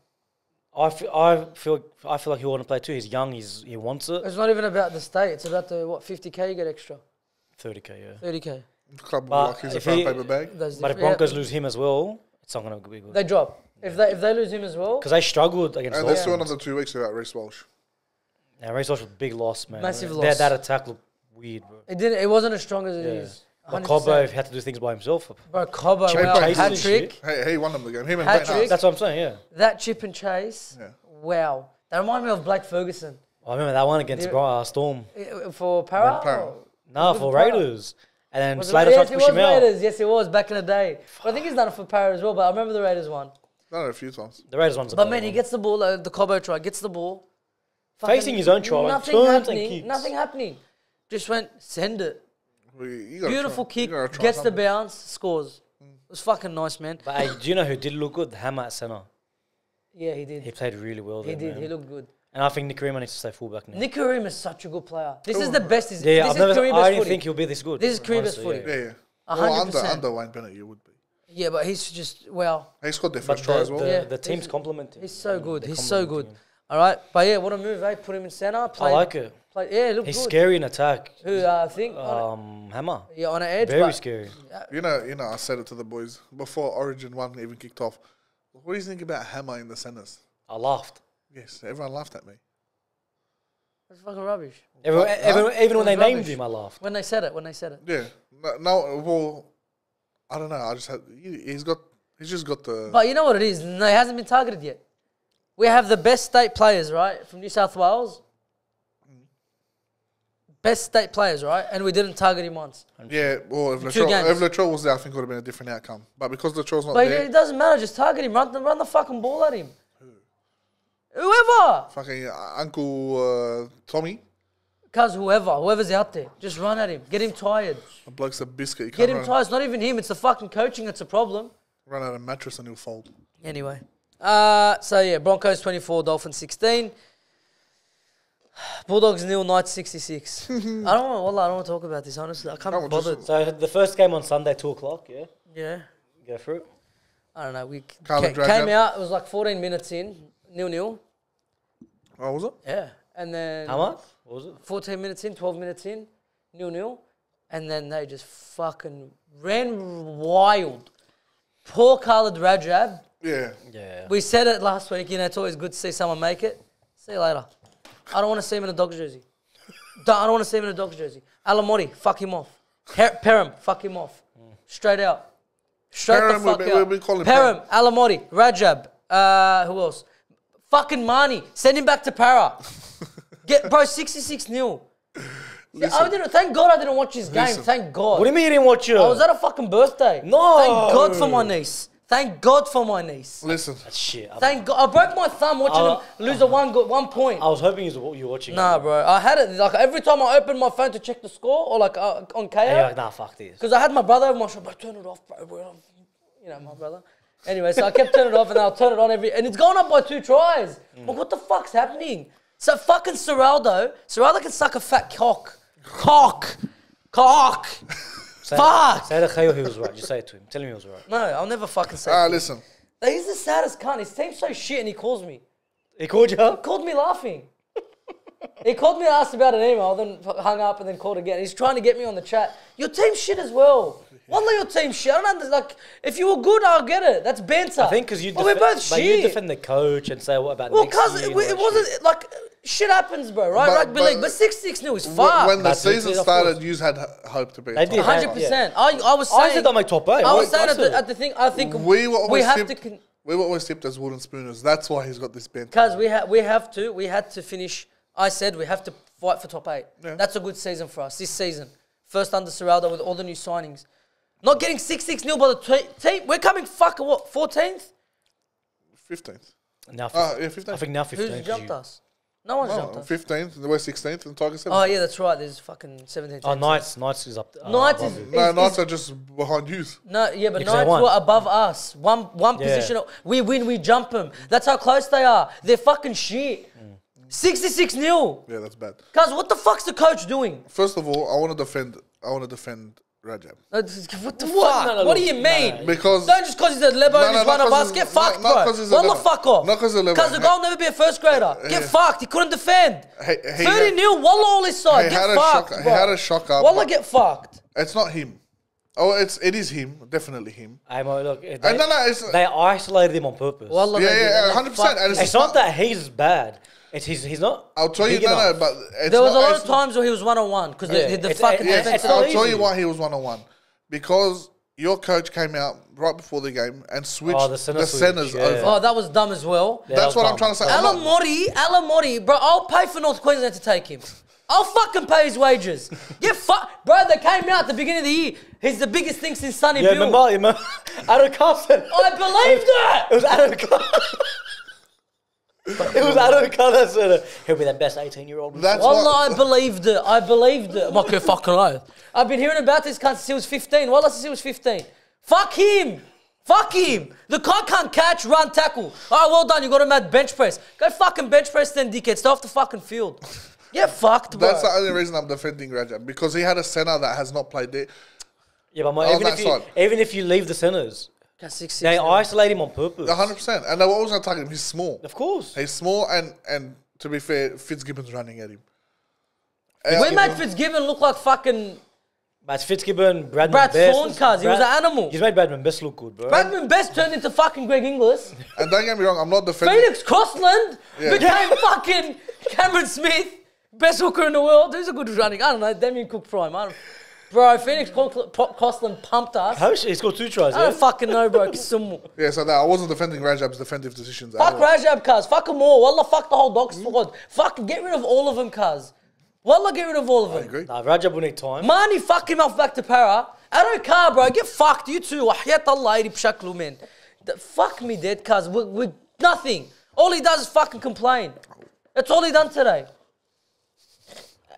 I feel like he want to play too. He's young. He wants it. It's not even about the state. It's about the 50k you get extra, 30k, yeah. 30k. Club But like he's a if front he- paper bag. But if Broncos lose him as well, it's not going to be good. They drop. If they lose him as well, Because they struggled against And the there's still Dolphins. another 2 weeks without Reece Walsh. Yeah, Race was a big loss, man. Massive That- loss. That attack looked weird, bro. it wasn't as strong as it Yeah. is. But 100%. Cobo had to do things by himself. Bro, Cobo, Chip wow, Chase hat and trick. shit. He won them the game. Him and Hat Payne trick. Haas. That's what I'm saying, yeah. That chip and chase, Yeah. wow. That reminded me of Blake Ferguson. I remember that one against Storm. For Para? Para. No, Was it for Para? Raiders. And then Was it Slater tried Raiders? to It push was him out. Raiders. Yes, it was back in the day. But I think he's done it for Para as well, but I remember the Raiders one. Done it a few times. The Raiders one's a But better man, he one. gets the ball, the Cobo try, gets the ball. Facing Fucking his own try, like, nothing turns and happening, kicks. nothing happening. Just went, send it. You gotta Beautiful try. kick, You gotta try gets the something. bounce, scores. It was fucking nice, man. But hey, do you know who did look good? Hammer at centre. Yeah, he did. He played really well He there, did. man. He looked good. And I think Nick Kareem needs to stay fullback now. Nick Kareem is such a good player. This is the best. Yeah, This I've is never, Kareem I best didn't footy. think he'll be this good. This is Kareem best honestly, footy. Yeah, yeah. Well, 100%. under Wayne Bennett, you would be. Yeah, but he's just, wow. He scored their But first try as well. Yeah. the team's complementing. He's so good. They're He's so good. complementing him. All right. But yeah, what a move, eh? Put him in centre. I Played, like it. Played, yeah, look He's good. scary in attack. Who, I think, Hammer. yeah, on an edge. Very but scary. You know, I said it to the boys before Origin 1 even kicked off. What do you think about Hammer in the centres? I laughed. Yes, everyone laughed at me. That's fucking rubbish. Even when they It was named rubbish. him, I laughed. When they said it. Yeah. No, well, I don't know. I just had. He's just got the. But you know what it is? No, he hasn't been targeted yet. We have the best state players, right, from New South Wales. Best state players, right? And we didn't target him once. Yeah, well, if Two games. Latrell was there, I think it would have been a different outcome. But because Latrell's not But there, it doesn't matter. Just target him. Run the fucking ball at him. Whoever. fucking Uncle Tommy, Cuz whoever's out there, just run at him. Get him tired. the bloke's a biscuit. You Get can't him tired. It's not even him. It's the fucking coaching that's a problem. run out of mattress and he'll fold. Anyway. So yeah, Broncos 24, Dolphins 16. Bulldogs 0, Knights 66. I don't want to talk about this, honestly. I can't be No, just- bothered. So the first game on Sunday, 2 o'clock, yeah? Yeah. Go for it. I don't know. We Carlin came dragged out. It was like 14 minutes in. 0-0. Oh, was it? Yeah. And then How much? What was it? 14 minutes in, 12 minutes in. 0-0. And then they just fucking ran wild. Poor Khalid Rajab. Yeah. Yeah. We said it last week. You know, it's always good to see someone make it. See you later. I don't want to see him in a Dogs jersey. I don't want to see him in a Dogs jersey. Alamotti, fuck him off. Perham, fuck him off. Straight out. Straight Perham, the fuck we'll out. be calling Perham, Alamotti, Rajab. Who else? Fucking Mani. Send him back to Para. Bro, 66-0. Yeah, thank God I didn't watch his game. Listen. Thank God. What do you mean you didn't watch it? I was at a fucking birthday. No. Thank God for my niece. Thank God for my niece. Listen, That's shit. Thank God. I broke my thumb watching him lose a 1 point. I was hoping you were watching. Nah, bro. I had it like every time I opened my phone to check the score or like on And KO. you're like, nah, fuck this. Because I had my brother over my shoulder, bro, turn it off, bro. You know, my brother. Anyway, so I kept turning it off and I'll turn it on and it's going up by 2 tries. But what the fuck's happening? So fucking Seraldo can suck a fat cock. Cock. Fuck. Say to Khayo he was right. Just say it to him. Tell him he was right. No, I'll never fucking say it. listen. He's the saddest cunt. His team's so shit and he calls me. He called you? He called me laughing. He called me and asked about an email, then hung up and then called again. He's trying to get me on the chat. Your team's shit as well. Wallah, your team's shit. I don't understand. Like, if you were good, I'll get it. That's banter. I think because you, we're both but shit. you defend the coach and say what about Well, next cause year. it wasn't like shit happens, bro. Right, rugby league. But 6-0 is far. When the That's it, season of started, course. you had hope to be. They did. 100%. I was saying. I said they'll make top 8. I was saying at the thing. I think We were always have tipped, to. we were always tipped as wooden spooners. That's why he's got this bent. Because we had to finish. I said we have to fight for top 8. Yeah. That's a good season for us this season. First under Seraldo with all the new signings. Not getting 6-0 by the team. We're coming fucking what? 14th? 15th. Now, Yeah, 15th. I think now 15. Who's jumped us? No one's jumped No, us. 15th. We're 16th and Tiger 17th. Oh yeah, that's right. There's fucking 17th. Oh, Knights is up. Knights above is- you. No, Knights are just behind you. No, yeah, but 'cause they Knights won. were above us. One Yeah. position. We win, we jump them. That's how close they are. They're fucking shit. 66-0. Yeah, that's bad. Guys, what the fuck's the coach doing? First of all, I want to defend Rajab. What the What? fuck? No, no, what do look, you mean? no. Because Don't just because he's a Lebo and he's one of us. Get fucked, bro. Not 'cause he's a Wallah, Lebo. fuck off. Not 'cause he's a Lebo. Because the goal never be a first grader. Get fucked. He couldn't defend. He 30-0. Wallah, all his side. He had Get a fucked, shocker. He bro. had a shocker. Wallah, but get fucked. It's not him. Oh, it is him. Definitely him. Hey, Mo, look, No, it's they isolated him on purpose. Wallah, Yeah, they did. yeah, And they 100%, fucked and him. It's not that he's bad. It's he's not. I'll tell you, big enough. but it's There was a not, lot it's of times where he was one-on-one because Yeah, the it's- fucking yeah, defense. it's I'll not tell easy. you why he was 1-on-1. Because your coach came out right before the game and switched the center the switch, centers yeah. over. Oh, that was dumb as well. Yeah, That's that was what I'm dumb. trying to say. I'm not- Alamotti, bro, I'll pay for North Queensland to take him. I'll fucking pay his wages. Get fucked. Bro, they came out at the beginning of the year. He's the biggest thing since Sonny Yeah, Bill. remember Adam Carson. I believed it. It was Adam Carson. It was Adam Carson that said it. He'll be the best 18-year-old. That's Wallah, what, I believed it. I believed it. I'm not gonna fucking lie. I've been hearing about this cunt since he was 15. Wallah, since he was 15. Fuck him. Fuck him. The guy can't catch, run, tackle. All right, well done. You got him at bench press. Go fucking bench press then, dickhead. Stay off the fucking field. Get fucked, bro. that's the only reason I'm defending Rajab. Because he had a center that has not played there. Yeah, but Mo, On that side. even if you leave the centers, Got 6'6", they now. isolate him on purpose. 100%. And they were always going to target him. He's small. Of course. He's small and to be fair, Fitzgibbon's running at him. We made Fitzgibbon look like fucking But it's Fitzgibbon, Bradman Brad Best. Thorne, cuz. He was an animal. He's made Bradman Best look good, bro. Bradman Best turned into fucking Greg Inglis. And don't get me wrong, I'm not defending... Phoenix Crossland Yeah. became fucking Cameron Smith, best hooker in the world. Who's a good running? I don't know. Damien Cook Prime. Bro, Phoenix Crossland pumped us. How he scored 2 tries, I yeah? don't fucking know, bro. Kisumu. Yeah, so that I wasn't defending Rajab's defensive decisions at Fuck all. Rajab, cuz. Fuck them all. Wallah, fuck the whole dog squad. Fuck, get rid of all of them, cuz. Wallah, get rid of all of I them. agree. Nah, Rajab will need time. Mani, fuck him off back to Para. Adokar, bro. Get fucked. You too. Wahyat Allah, iri bshaklu, man. Fuck me dead, cuz. We're nothing. All he does is fucking complain. That's all he done today.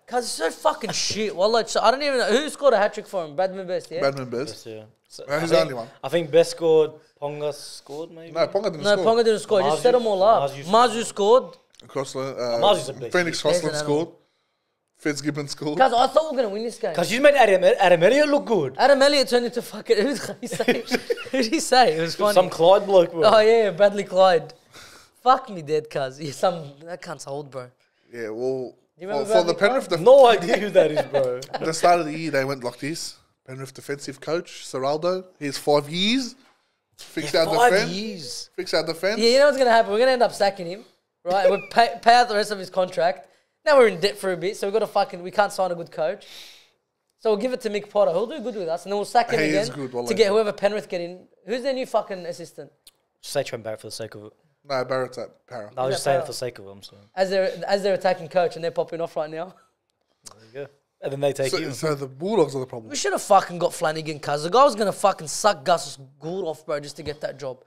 Cuz it's so fucking shit. Wallah, I don't even know. Who scored a hat-trick for him? Badman Best, yeah? Badman Best. Yeah. So, No, he's I the think- only one. I think Best scored, Ponga scored maybe? No, Ponga didn't No, score. Ponga didn't score. He just set them all up. Mazu Mazu scored. Crossland, Mazu's a beast. Phoenix He's Crossland an animal. scored. Fitzgibbon scored. Cuz I thought we were going to win this game. Because you made Adam Elliott look good. Adam Elliott turned into fucking... Who did he say? Who did he say? It was funny. Some Clyde bloke, bro. Oh yeah, Bradley Clyde. Fuck me dead, cuz. Yeah, that cunt's old, bro. Yeah, well, you remember for the Bradley Penrith, No idea who that is, bro. the start of the year, they went like this. Penrith defensive coach, Seraldo, he's 5 years. Fix our 5 defense. years. Fix our defense. Yeah, you know what's going to happen? We're going to end up sacking him, right? We'll pay out the rest of his contract. Now we're in debt for a bit, so we can't sign a good coach. So we'll give it to Mick Potter. He'll do good with us, and then we'll sack him He is again good, wallahi. to get whoever Penrith get in. Who's their new fucking assistant? Say Trent Barrett for the sake of it. No, Barrett's at Para. I was just saying it for the sake of it. I'm saying. As their attacking coach, and they're popping off right now. There you go. And then they take you. So the Bulldogs are the problem. We should have fucking got Flanagan, cuz the guy was gonna fucking suck Gus's Gould off, bro, just to get that job.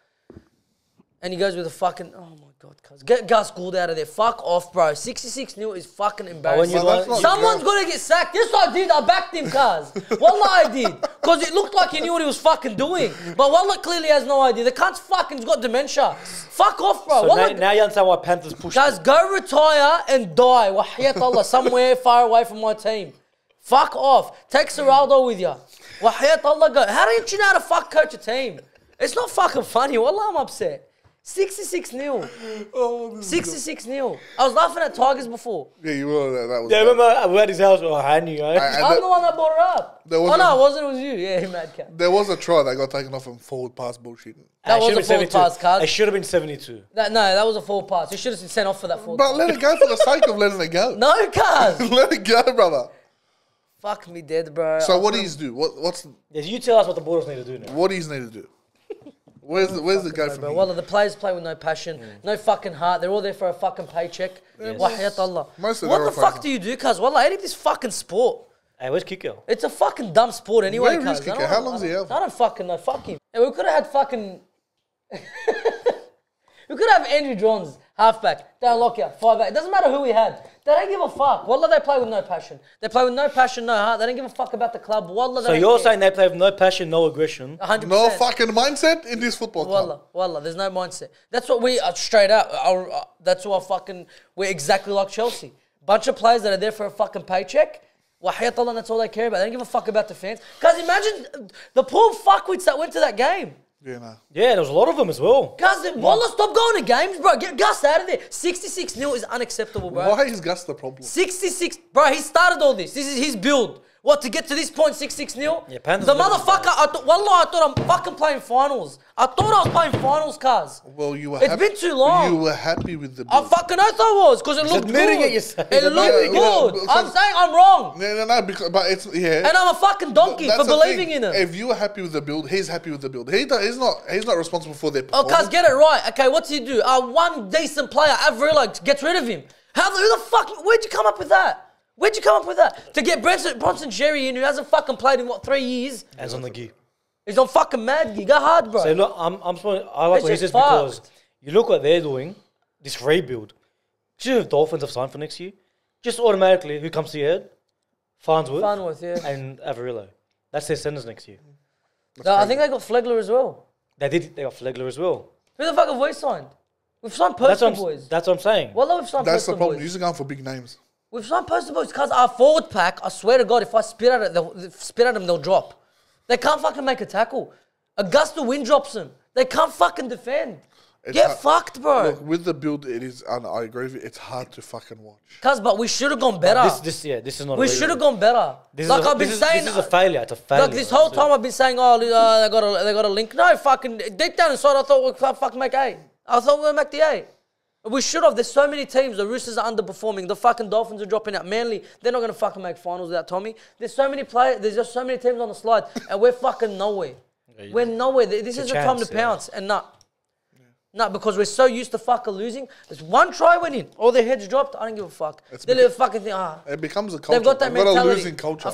And he goes with a fucking, oh my god, cuz. Get Gus Gould out of there. Fuck off, bro. 66-0 is fucking embarrassing. you Well, that's not Someone's good. gonna get sacked. Yes, I did. I backed him, cuz. Wallah, I did. Because it looked like he knew what he was fucking doing. But Wallah clearly has no idea. The cunt's fucking got dementia. Fuck off, bro. So Wallah, now you understand why Panthers pushed guys, it. go retire and die. Wahiyat Allah, somewhere far away from my team. Fuck off. Take Seraldo with you. Wahiyat Allah, go. How didn't you know how to fuck coach a team? It's not fucking funny. Wallah, I'm upset. 66-0. 66-0. I was laughing at Tigers before. Yeah, you were. That was. Yeah, bad. remember we were at his house. Oh, I knew, eh? And I'm the one that brought it up. There was Oh, a- no, it wasn't. It was you. Yeah, madcap. There was a try that got taken off and forward pass bullshit. That It was should a have been forward pass, 72. It cuz. should have been 72. That was a forward pass. You should have been sent off for that forward But pass. let it go for the sake of letting it go. No, cuz. Let it go, brother. Fuck me dead, bro. So what do you do? What's Yeah, you tell us what the Bulldogs need to do now. what do you need to do? Where's the go from Bro, here? well, the players play with no passion, no fucking heart. They're all there for a fucking paycheck. Wahiyat Allah. Most of What them the are fuck fucking- do you do, cuz? Wallah, I hate this fucking sport. Hey, where's Kiko? It's a fucking dumb sport anyway, Where is cuz. I Kiko? don't- How long's he out? I don't fucking know. Fuck him. Yeah, we could have had fucking... we could have Andrew Johns, halfback, down lockout, 5'8". It doesn't matter who we had. They don't give a fuck. Wallah, they play with no passion. They play with no passion, no heart. They don't give a fuck about the club. Wallah, they So don't you're care. saying they play with no passion, no aggression. 100%. No fucking mindset in this football club. Wallah, there's no mindset. That's what we are straight out. That's what we're exactly like Chelsea. Bunch of players that are there for a fucking paycheck. Wahiyat Allah, that's all they care about. They don't give a fuck about the fans. Guys, imagine the poor fuckwits that went to that game. Yeah, no. Yeah, there was a lot of them as well. Guys, Wallah, stop going to games, bro. Get Gus out of there. 66-0 is unacceptable, bro. Why is Gus the problem? 66, bro, he started all this. This is his build. What, to get to this point, 6-6-0? Yeah, Panthers the are looking motherfucker, Wallah, I thought I'm fucking playing finals. I thought I was playing finals, cuz. Well, you were. It's been too long. You were happy with the. I build. fucking oath I was, because it looked admitting good. it, you're saying. It looked Yeah, good. yeah, I'm saying I'm wrong. No, because but it's yeah. And I'm a fucking donkey That's for the believing thing. in him. If you were happy with the build, he's happy with the build. He's not responsible for their Oh, performance. cuz, get it right. Okay, what's he do? One decent player, Avril, gets rid of him. Who the fuck, where'd you come up with that? Where'd you come up with that? To get Bronson Jerry in, who hasn't fucking played in, 3 years? As on the gear. He's on fucking mad gig. Go hard, bro. So look, I like It's what he just says because fucked. you look what they're doing, this rebuild. Do you know if Dolphins have signed for next year? Just automatically, who comes to your head? Farnsworth Farnsworth, yeah. and Avarillo. That's their centers next year. No, I think they got Flegler as well. They got Flegler as well. Who the fuck have we signed? We've signed That's poster what, boys. that's what I'm saying. Wallah, we've signed That's poster the problem. boys. You're going for big names. We've signed poster boys because our forward pack, I swear to God, if I spit at them, they'll drop. They can't fucking make a tackle. Augusta wind drops them. They can't fucking defend. It's Get hard- fucked, bro. Look, with the build, it is, and I agree with you, it's hard to fucking watch. But we should have gone better. This is not. We a should have rebuild. gone better. This Like is a, I've been this is, saying, this is a failure. It's a failure. like this whole time I've been saying, oh, they got a link. No, fucking deep down inside, I thought we'd fucking make 8. I thought we would make the 8. We should have. There's so many teams. The Roosters are underperforming. The fucking Dolphins are dropping out. Manly, they're not going to fucking make finals without Tommy. There's so many players. There's just so many teams on the slide, and we're fucking nowhere. We're nowhere. This is the time to pounce, and not because we're so used to fucking losing. There's one try went in, all their heads dropped. I don't give a fuck. They live fucking thing. It becomes a culture. They've got that They've mentality. got a losing culture.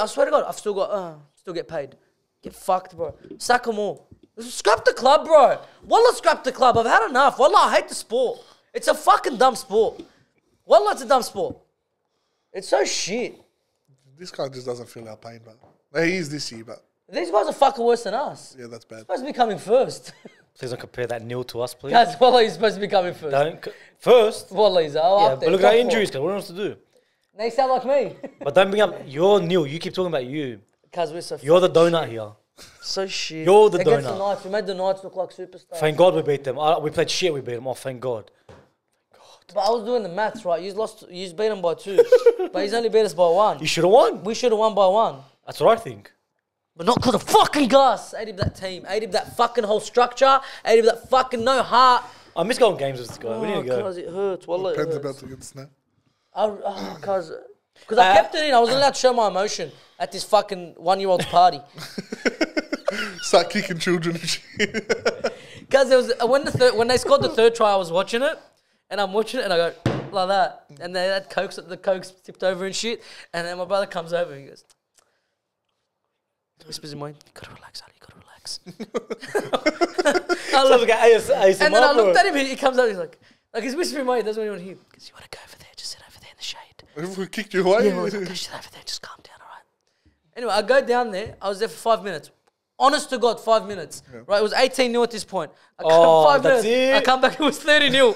I swear to God, I've still get paid. Get fucked, bro. Sack them all. Scrap the club, bro. Wallah, scrap the club. I've had enough. Wallah, I hate the sport. It's a fucking dumb sport. Wallah, it's a dumb sport. It's so shit. This guy just doesn't feel our pain, but he is this year, but These guys are fucking worse than us. yeah, that's bad. Supposed to be coming first. Please don't compare that nil to us, please. Guys, Wallah, you're supposed to be coming first. First. Wallah, he's Yeah, up but there. look at our Top injuries, four. cuz. What else to do? They sound like me. But don't bring up your nil. You keep talking about you. Cuz we're so You're the donut here. so shit. You're the Against donut. the Knights, we made the Knights look like superstars. Thank God we beat them. We played shit. We beat them. Oh, thank God. But I was doing the maths, right? You beat them by 2. But he's only beat us by 1. You should have won. We should have won by 1. That's what I think. But not because of fucking Gus. Ate him that team. Ate him that fucking whole structure. Ate him that fucking no heart. I miss going games with this guy. We need to go. Cuz it hurts. Wallah, it Pen's hurts. about to get snapped. Cuz Because I kept it in. I wasn't allowed to show my emotion at this fucking 1-year-old's party. Start kicking children and shit. Because there was when they scored the third try, I was watching it, and I'm watching it, and I go like that, and they had the cokes tipped over and shit, and then my brother comes over and he goes, whispers in my ear, "You gotta relax, Ali. You gotta relax." Sounds like ASMR, And then I bro. looked at him, he comes out, he's like he's whispering in my ear, doesn't want anyone to hear. He goes, "You wanna go over there? Just sit over there in the shade." If we kicked you away, Yeah, I was like, "Go sit over there, just calm down, all right?" Anyway, I go down there. I was there for 5 minutes. Honest to God, 5 minutes. Right, it was 18-0 at this point. I come Oh, 5 that's minutes. it? I come back, it was 30-0.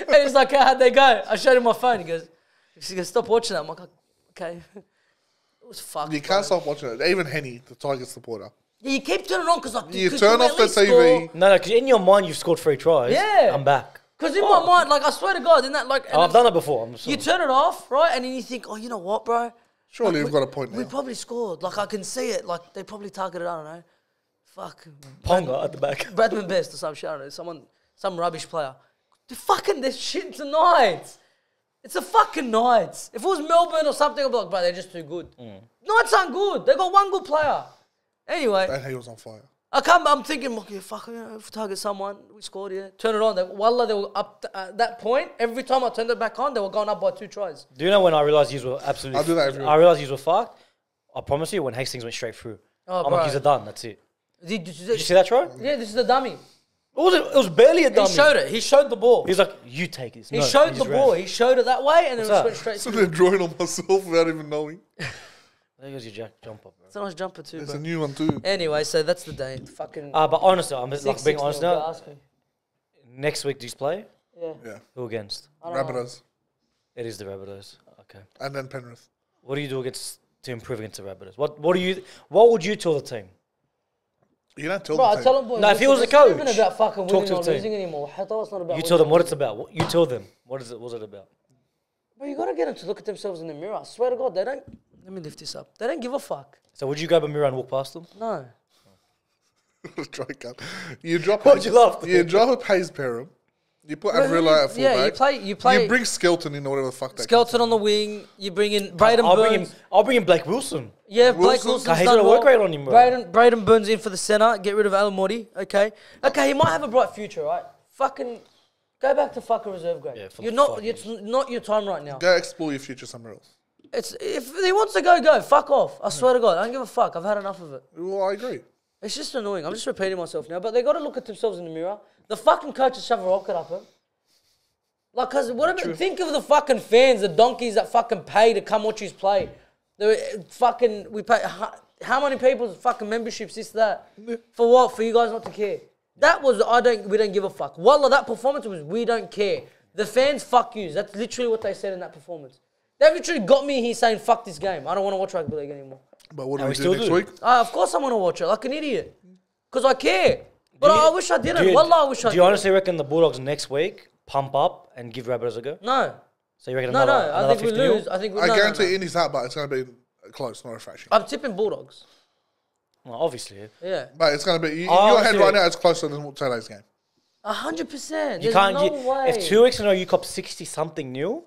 And he's like, "How'd they go?" I showed him my phone. He goes, "Stop watching that." I'm like, "Okay." It was fucked. you can't stop watching it. Even Henny, the Tigers supporter. Yeah, you keep turning on because You turn off the TV. No, because in your mind you've scored 3 tries. Yeah. I'm back. Because in my mind, like, I swear to God, in that, like, and I've done it before. you turn it off, right? And then you think, "Oh, you know what, bro? Surely you've got a point We now. probably scored. Like, I can see it. Like, they probably targeted, I don't know. Fuck. Ponga at the back. Bradman Best or some shit, I don't know. Some rubbish player. They're shit tonight. It's a fucking Knights. If it was Melbourne or something, I'd be like, "Bro, they're just too good." Knights aren't good. They got one good player. Anyway, And he was on fire. I'm thinking, okay, fuck, if we target someone, we scored, yeah. Turn it on. Wallah, they were up at that point. Every time I turned it back on, they were going up by 2 tries. Do you know when I realised you were absolutely... I do that every week. I realised you were fucked. I promise you, when Hastings went straight through. Oh, I'm bro. like, he's done. That's it. Did Did you see that try? Yeah, this is the dummy. It was barely a dummy. He showed it. He showed the ball. He's like, you take this. He No, showed just the ball. ran. He showed it that way, and then What's it just that? went straight So through. they're drawing on myself without even knowing. There goes your jumper, bro. It's a nice jumper too, It's bro. a new one too. Anyway, so that's the day. Fucking. But honestly, I'm just like being 6-6 honest nil, now. ask me. Next week, do you play? Yeah. Yeah. Who against? I don't know. Rabbitohs. It is the Rabbitohs. Okay. And then Penrith. What do you do to improve against the Rabbitohs? What would you tell the team? You don't tell Bro, I the tell team. them, boys, No, if he listen, was a it's not coach, even about fucking talk winning to or the team. losing anymore. I thought it's not about You winning tell them or what it's losing. about. You tell them what's it about. Bro, you gotta get them to look at themselves in the mirror. I swear to God, they don't. Let me lift this up. They don't give a fuck. So would you grab a mirror and walk past them? No. Try cut. You drop. Why'd you laugh? You drop Hayes Perham. You put Avrila at fullback. Yeah, you play. You bring Skelton in or whatever the fuck that. Skelton on the wing. You bring in Braden Burns. I'll bring in Blake Wilson. Yeah, Blake Wilson. Wilson's He's done got a well. work rate on him, bro. Braden Burns in for the centre. Get rid of Alamori. Okay, he might have a bright future, right? Fucking go back to fucking reserve grade. Yeah, for You're not. fuck. It's not your time right now. Go explore your future somewhere else. It's if he wants to go. Fuck off. I swear to God, I don't give a fuck. I've had enough of it. Well, I agree. It's just annoying. I'm just repeating myself now, but they got to look at themselves in the mirror. The fucking coaches shove a rocket up it. Like, cause what about, think of the fucking fans, the donkeys that fucking pay to come watch you play. We pay, how many people's fucking memberships, this, that? For what? For you guys not to care. That was, we don't give a fuck. Wallah, that performance was, we don't care. The fans, fuck yous. That's literally what they said in that performance. They literally got me here saying, fuck this game. I don't want to watch rugby league anymore. But what do And we we do still next do. week? Of course I'm going to watch it, like an idiot. Because I care. But I wish I didn't. Wallah, I wish I didn't. Do you honestly reckon the Bulldogs next week pump up and give Rabbitohs a go? No. So you reckon No, another, I another think we 50 lose. I think we I no, guarantee no, no. in his heart, but it's going to be close, not a fraction. I'm tipping Bulldogs. Well, obviously. Yeah. But it's going to be, in Oh, your head see. right now, it's closer than today's game. 100%. You There's can't no get... way. If 2 weeks in a row you cop 60-something nil,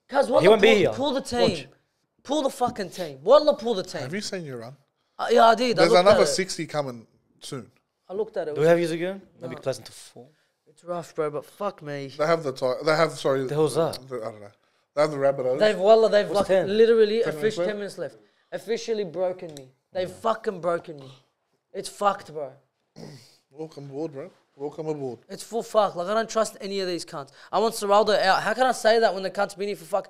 Cuz He won't be here. pull the team. Watch. Pull the fucking team. Wallah, pull the team. Have you seen your run? Yeah, I did. There's I looked another at it. 60 coming soon. I looked at it. do we have yous again? Maybe Pleasant to 4. It's rough, bro, but fuck me. They have sorry. The hell's that? I don't know. They have the Rabbitohs. They've What's like 10? literally 10 minutes left? 10 minutes left. Officially broken me. They've fucking broken me. It's fucked, bro. Welcome aboard, bro. Welcome aboard. It's full fuck. Like, I don't trust any of these cunts. I want Serraldo out. How can I say that when the cunt's been here for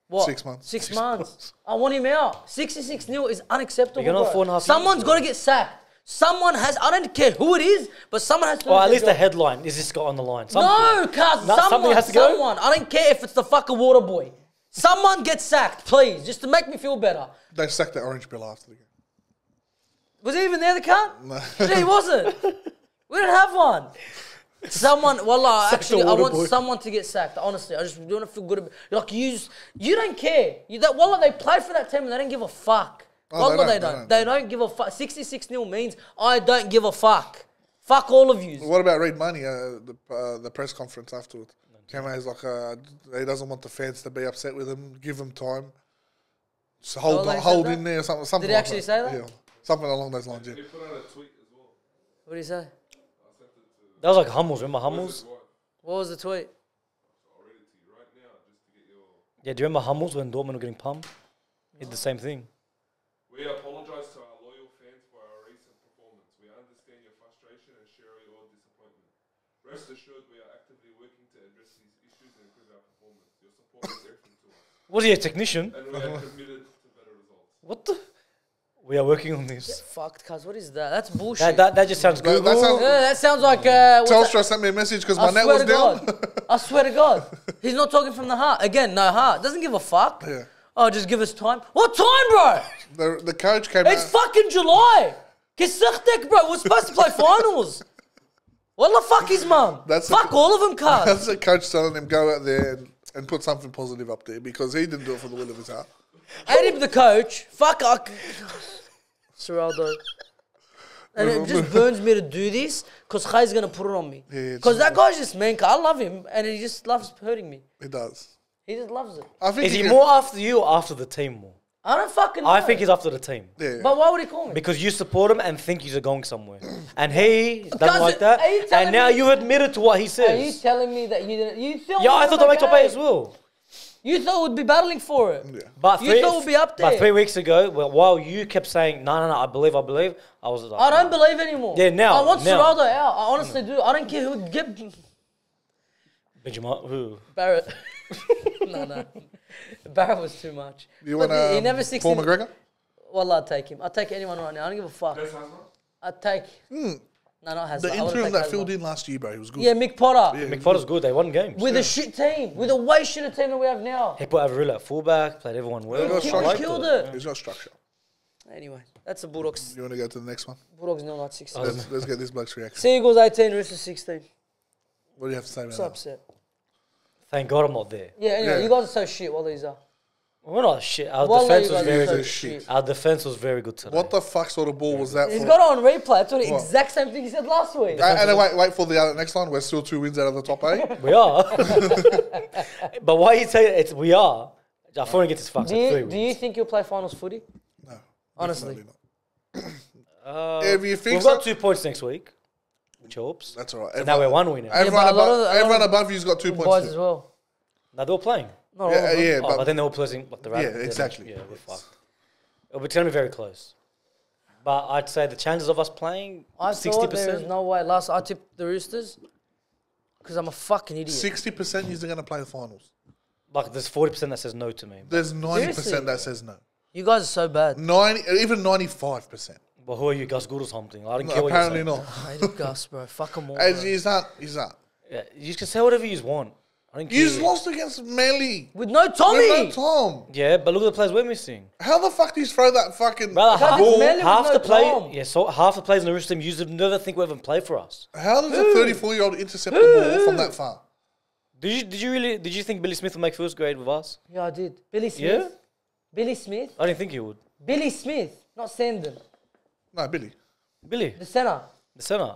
what? 6 months. 6 months. I want him out. 66-0 is unacceptable, You're gonna have bro. 4.5 years, Someone's bro. got to get sacked. Someone has, I don't care who it is, but someone has to Or do at their least the job. headline. Is this guy on the line? No, cuz, No, something has to go? someone. I don't care if it's the fucking water boy. Someone get sacked, please, just to make me feel better. They sacked the orange bill after the game. Was he even there, the cunt? No. Yeah, he wasn't. We didn't have one. Someone, wallah, Sack actually, the I water want boy. someone to get sacked. Honestly, I just want to feel good about. Like you don't care. Wallah, they played for that team and they don't give a fuck. Oh, Wallah, they they don't, don't. they They don't give a fuck. 66-0 means I don't give a fuck. Fuck all of you. What about Reid Money? The press conference afterwards. Came out, he's like, he doesn't want the fans to be upset with him. Give him time. Just hold, Oh, they said hold that? in there, something. Did he like actually say that? Yeah, something along those lines. Yeah. He put out a tweet as well. What did he say? That was like Hummels. Remember Hummels? What was the tweet? I'll read it to you right now just to get your... Yeah, do you remember Hummels when Dortmund were getting pumped? He did the same thing. We apologise to our loyal fans for our recent performance. We understand your frustration and share your disappointment. Rest assured we are actively working to address these issues and improve our performance. Your support is everything to us. Was he a technician? And we are committed to better results. What the? We are working on this. Fucked, cuz. What is that? That's bullshit. That just sounds good. That sounds- That sounds like. Telstra sent me a message because my net was down. I swear to God. He's not talking from the heart. Again, no heart. Doesn't give a fuck. Yeah. Oh, just give us time. What time, bro? The coach came It's out. fucking July. Kisichtek, bro. We're supposed to play finals. What the fuck is mum? That's Fuck a- all of them, cuz. That's the coach telling him go out there and put something positive up there because he didn't do it for the will of his heart. Ain't him the coach. Fuck. Seraldo. And it just burns me to do this because Khai's going to put it on me. Yeah, Because that guy's just man. I love him and he just loves hurting me. He does. He just loves it. I think Is he can- more after you or after the team more? I don't fucking know. I think he's after the team. Yeah. But why would he call me? Because you support him and think he's going somewhere. And he doesn't Cuz, like that. are you telling And now me- you admitted to what he Are you says. telling me that you didn't? You thought Yeah, it I was thought they'll make top 8 okay. as well. You thought we'd be battling for it. Yeah. But You thought we'd be up there. But 3 weeks ago, well, while you kept saying, no, I believe, I was like, I don't believe anymore. Yeah, now, I want now. Seraldo out. I honestly do. I don't care who would get Benjamin, who? Barrett. No. Barrett was too much. You Look, want he never 16. Paul McGregor? Well, I'd take him. I'd take anyone right now. I don't give a fuck. That's Hazard? I'd take. No, not Hazard. The I would've interim taken that Hazard. filled in last year, bro, he was good. Yeah, Mick Potter. Yeah. Mick Potter's good. They won games. With a shit team. With a way shitter team than we have now. He put Averilla at fullback, played everyone well. He got I structure. liked Killed it. He's got structure. Anyway, that's the Bulldogs. You want to go to the next one? Bulldogs nil, not 16. Let's get this bloke's reaction. Seagulls 18, Roosters 16. What do you have to say about So that? upset. Thank God I'm not there. Yeah, anyway, Yeah. you guys are so shit. What these are. We're not shit. Our Wallah, defense you was guys very are so good. shit. Our defense was very good today. What the fuck sort of ball was that He's for? got it on replay. I told you the What? exact same thing he said last week. And then wait for the other next one. We're still 2 wins out of the top 8. We are. But why you say it's we are? I thought get this fucked Do at 3 you, wins. do you think you'll play finals footy? No. Honestly. definitely not. If you think We've so, got 2 points next week, which helps. that's all right. And now we're 1 winner. Everyone, but a lot above, of the- everyone above you's got 2 Boys points. as too. well. Now they're all playing. Not all Yeah, of them. yeah, But but then they were playing like the Yeah, Rabbits. exactly. Yeah, we're fucked. It'll be going to be very close. But I'd say the chances of us playing I thought there was 60%. no way. Last I tipped the Roosters because I'm a fucking idiot. 60% you're going to play the finals. Like there's 40% that says no to me. There's 90% Seriously? that says no. You guys are so bad. even 95%. But who are you, Gus Good or something? I don't No, care what you apparently say. not. I hate Gus, bro. Fuck them all. As bro. he's not. He's not. Yeah, you can say whatever you want. I don't care. You lost against Manly. With no Tommy. With no Tom. Yeah, but look at the players we're missing. How the fuck do you throw that fucking Brother, Because ball? Manly half with the no play, Tom. yeah, so half the players in the Roosters team used to never think we even play for us. How does a 34-year-old intercept the ball from that far? Did you think Billy Smith would make first grade with us? Yeah, I did. Billy Smith. Yeah? Billy Smith. I didn't think he would. Billy Smith, not Sandon. No, Billy. Billy, The centre. the centre.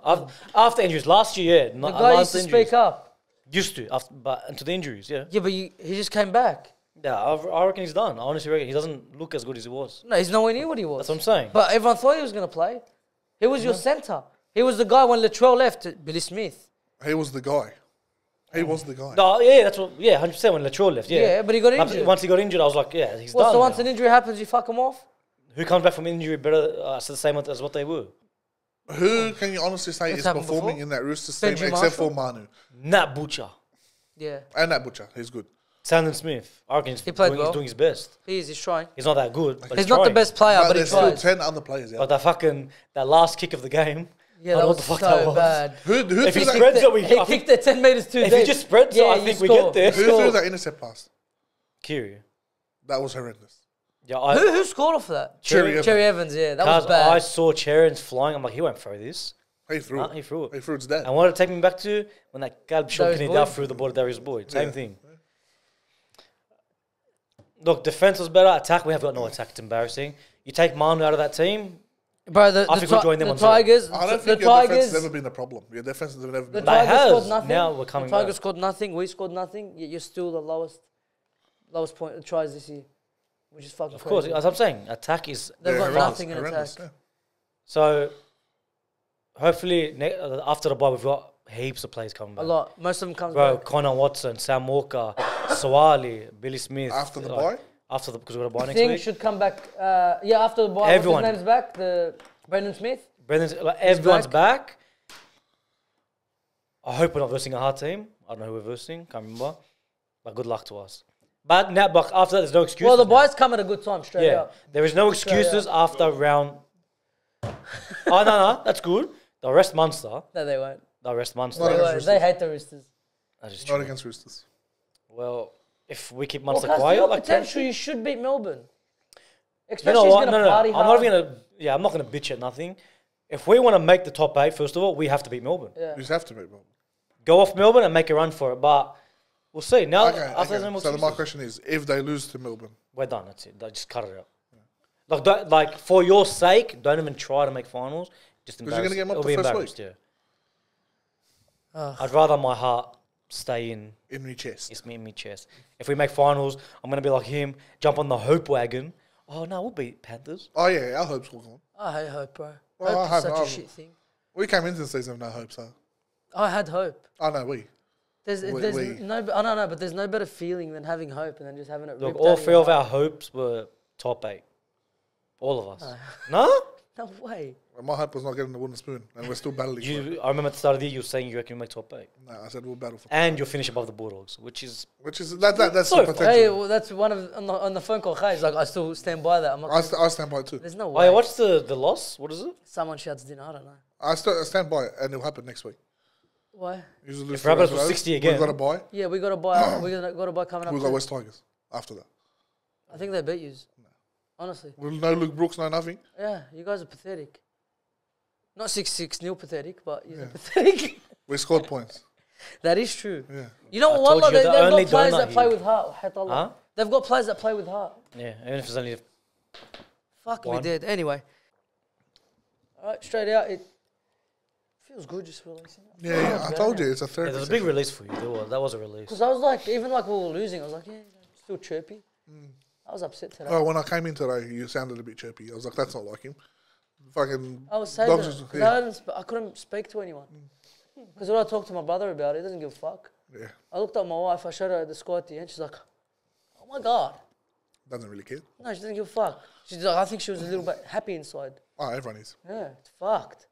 After injuries last year, yeah, The not guy used last to injuries. speak up. Used to after, but into the injuries, yeah. Yeah, but he just came back. Yeah, I reckon he's done. I honestly reckon he doesn't look as good as he was. No, he's nowhere near what he was. That's what I'm saying. But everyone thought he was going to play. He was your centre. He was the guy when Latrell left, Billy Smith. He was the guy. He was the guy. No, yeah, that's what. Yeah, 100% when Latrell left. Yeah, Yeah, but he got But injured. once he got injured, I was like, yeah, he's Well, done. so once now. an injury happens, you fuck him off? Who comes back from injury better? The same as what they were. Who can you honestly say That's is happened performing before. in that Roosters team Benji except for Marshall? Manu? Nat Butcher, Yeah. And that Butcher. He's good. Sandon Smith. I reckon He played he's well. doing his best. He's trying. He's not that good, but He's not the trying. best player, But but he there's still tries. 10 other players out. But that last kick of the game. Yeah, I that don't know was what the fuck so that was. bad. Who If threw he that, spreads it, we. He I think kicked it 10 metres too if deep. he just spreads it, Yeah, I you think we score. get there. who threw that intercept pass? Kiri. That was horrendous. Yeah, Who scored off that? Cherry Cherry Evans, yeah. That was Cause bad. I saw Cherrens flying. I'm like, he won't throw this. He threw Nah, it. he threw it. He threw its dad. And what did it take me back to? When that Galb Darius Shulkini Boyd. down through the ball to Darius Boyd. Same Yeah. thing. Look, defense was better. Attack, we have got no attack. It's embarrassing. You take Manu out of that team. Bro, the, I the, think we'll join them the on zero. Tigers, I don't the think your defense Tigers, has never been a problem. Your defense has never the been. They Tigers has. scored nothing. Now we're coming The Tigers back. scored nothing. We scored nothing. Yet you're still the lowest point of tries this year. which is fucking Of course, crazy. as I'm saying, attack is They've got horrendous, nothing in horrendous, attack. so. Hopefully, after the bye, we've got heaps of players coming A back. lot. Most of them comes Bro, back. Connor Watson, Sam Walker, Sawali, Billy Smith. After the like, bye? After the because we're gonna buy next Thing week. should come back. Yeah, after the bye. Everyone. What's his name's back? The Brendan Smith. Brendan's like everyone's back. back. I hope we're not versing a hard team. I don't know who we're versing. Can't remember. But good luck to us. But now, but after that, there's no excuses. Well, the now. boys come at a good time, straight Yeah, up. there is no Straight excuses after round. Oh no, that's good. They'll rest Munster. No, they won't. They'll rest Munster. Not They, against won't. They Roosters. hate the Roosters. That is Not true. against Roosters. Well, if we keep Well, Munster Cuz, quiet, your like potential, you should beat Melbourne. you Especially know he's what? gonna No, party I'm hard. not even gonna. Yeah, I'm not gonna bitch at nothing. If we want to make the top 8, first of all, we have to beat Melbourne. Yeah. You just have to beat Melbourne. Go off Melbourne and make a run for it. But we'll see. Now, Okay, after there's no more so my excuses, question is, if they lose to Melbourne, we're done. That's it. Just cut it out. Like, don't, like for your sake, don't even try to make finals. Just 'Cause you're embarrass. gonna get them up It'll the be first embarrassed. week. Yeah. I'd rather my heart stay in in my chest. It's me in my chest. If we make finals, I'm gonna be like him, jump on the hope wagon. Oh no, we'll beat Panthers. Oh yeah, our hopes will go on. I hate hope, bro. Well, Hope I is have- such a I've- shit thing. We came into the season with no hopes, so. I had hope. Oh no, we. There's We- no, I don't know, but there's no better feeling than having hope and then just having it. Look, ripped all out of three your of our heart. hopes were top 8. All of us. No? No way. My hope was not getting the wooden spoon, and we're still battling. for it. I remember at the start of the year you were saying you reckon you make top 8. No, I said we'll battle for. And you'll finish above the Bulldogs, which is Which is that's So the potential. Hey, well, that's one of on the phone call. Hey, he's like, I still stand by that. I'm not. I stand by it too. There's no Oh way. yeah, what's the loss? What is it? Someone shouts dinner. I don't know. I stand by it, and it'll happen next week. Why? Usually If Rabbitohs was 60 again. we've got to buy. Yeah, we got to buy. we got to buy coming up. We've got too. West Tigers after that. I think they beat you. Honestly. With no Luke Brooks, no nothing. Yeah, you guys are pathetic. Not 6-6 pathetic, but you're pathetic. We scored points. That is true. Yeah. You know I what? told Like, you, they've the only got players donut that play here. with heart. Hayatullah. Huh? They've got players that play with heart. Yeah, even if it's only Fuck me One. dead. Anyway. All right, straight out. It feels good just releasing it. Yeah, I told you it's a yeah, third. there's a big release for you. That was a release. Because I was like, even like we were losing, I was like, yeah, still chirpy. Mm. I was upset today. Oh, when I came in today, you sounded a bit chirpy. I was like, that's not like him. Fucking. I was saving dogs it. is- 'Cause yeah. I couldn't speak to anyone. Because when I talked to my brother about it, he doesn't give a fuck. Yeah, I looked at my wife, I showed her the score at the end, she's like, oh my God. doesn't really care. No, she doesn't give a fuck. She's like, I think she was a little bit happy inside. Oh, everyone is. Yeah, it's fucked.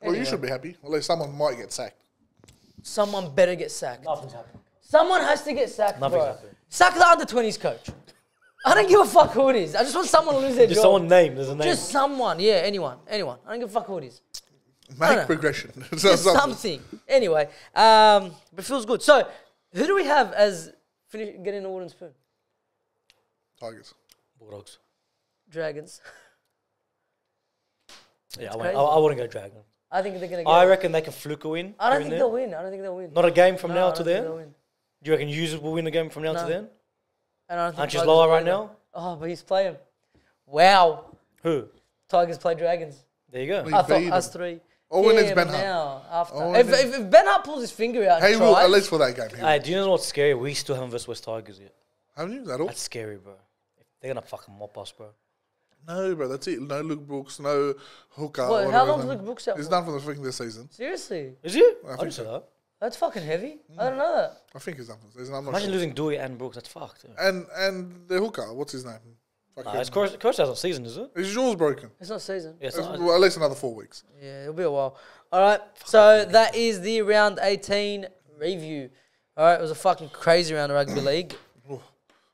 Well, you should be happy. At least someone might get sacked. Someone better get sacked. Nothing's happening. Someone has to get sacked, Nothing's bro. happening. Sack the under-20s coach. I don't give a fuck who it is. I just want someone to lose their Just job. someone name. There's a name. Just someone. Yeah, anyone. I don't give a fuck who it is. Make no. progression. Just something. Anyway, but it feels good. So, who do we have as getting the wooden spoon? Tigers. Bulldogs. Dragons. Yeah, crazy. I wouldn't go Dragon. I think they're going to get I it. reckon they can fluke a win. I don't here think and they'll there. win. I don't think they'll win. Not a game from No, now I to don't think then. they'll win. Do you reckon users will win a game from now No. to then? And I don't think Aren't you Tigers lower will right either. now? Oh, but he's playing. Wow. Who? Tigers play Dragons. There you go. We I thought beat us them. three. Oh, when it's Yeah, Ben but Hart. now, after. Oh, if, when if Ben Hart pulls his finger out Hey, and will, tries, at least for that game. He Hey, will. do you know what's scary? We still haven't versus West Tigers yet. Haven't you? Is that all? That's scary, bro. They're gonna fucking mop us, bro. No, bro, that's it. No Luke Brooks, no Hooker. What, whatever how his long's name- Luke Brooks out He's for? done for the freaking this season. seriously, Is it? I think didn't say so. that. that's fucking heavy. I don't know that. I think he's done for the season. I'm not Imagine sure. losing Dewey and Brooks. That's fucked. Yeah. And the Hooker, what's his name? Nah, it's coach hasn't season, is it? His jaw's broken. It's not season. Yeah, it's It's, not, well, at least another 4 weeks. Yeah, it'll be a while. All right, so that is the round 18 review. All right, it was a fucking crazy round of rugby league.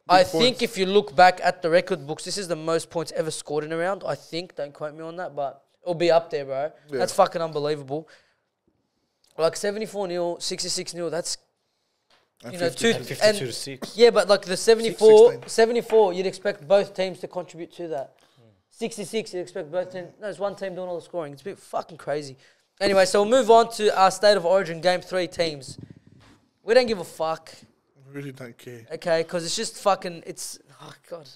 I think points. if you look back at the record books, this is the most points ever scored in a round. I think, don't quote me on that, but it'll be up there, bro. Yeah. That's fucking unbelievable. Like 74-0, 66-0, that's, And you know, 50. and 52 to 6. yeah, but like the 74, 16. 74, you'd expect both teams to contribute to that. 66, you'd expect both teams. No, it's one team doing all the scoring. It's a bit fucking crazy. Anyway, so we'll move on to our State of Origin Game 3 teams. We don't give a fuck, I really don't care. okay? Because it's just fucking, it's, oh, God.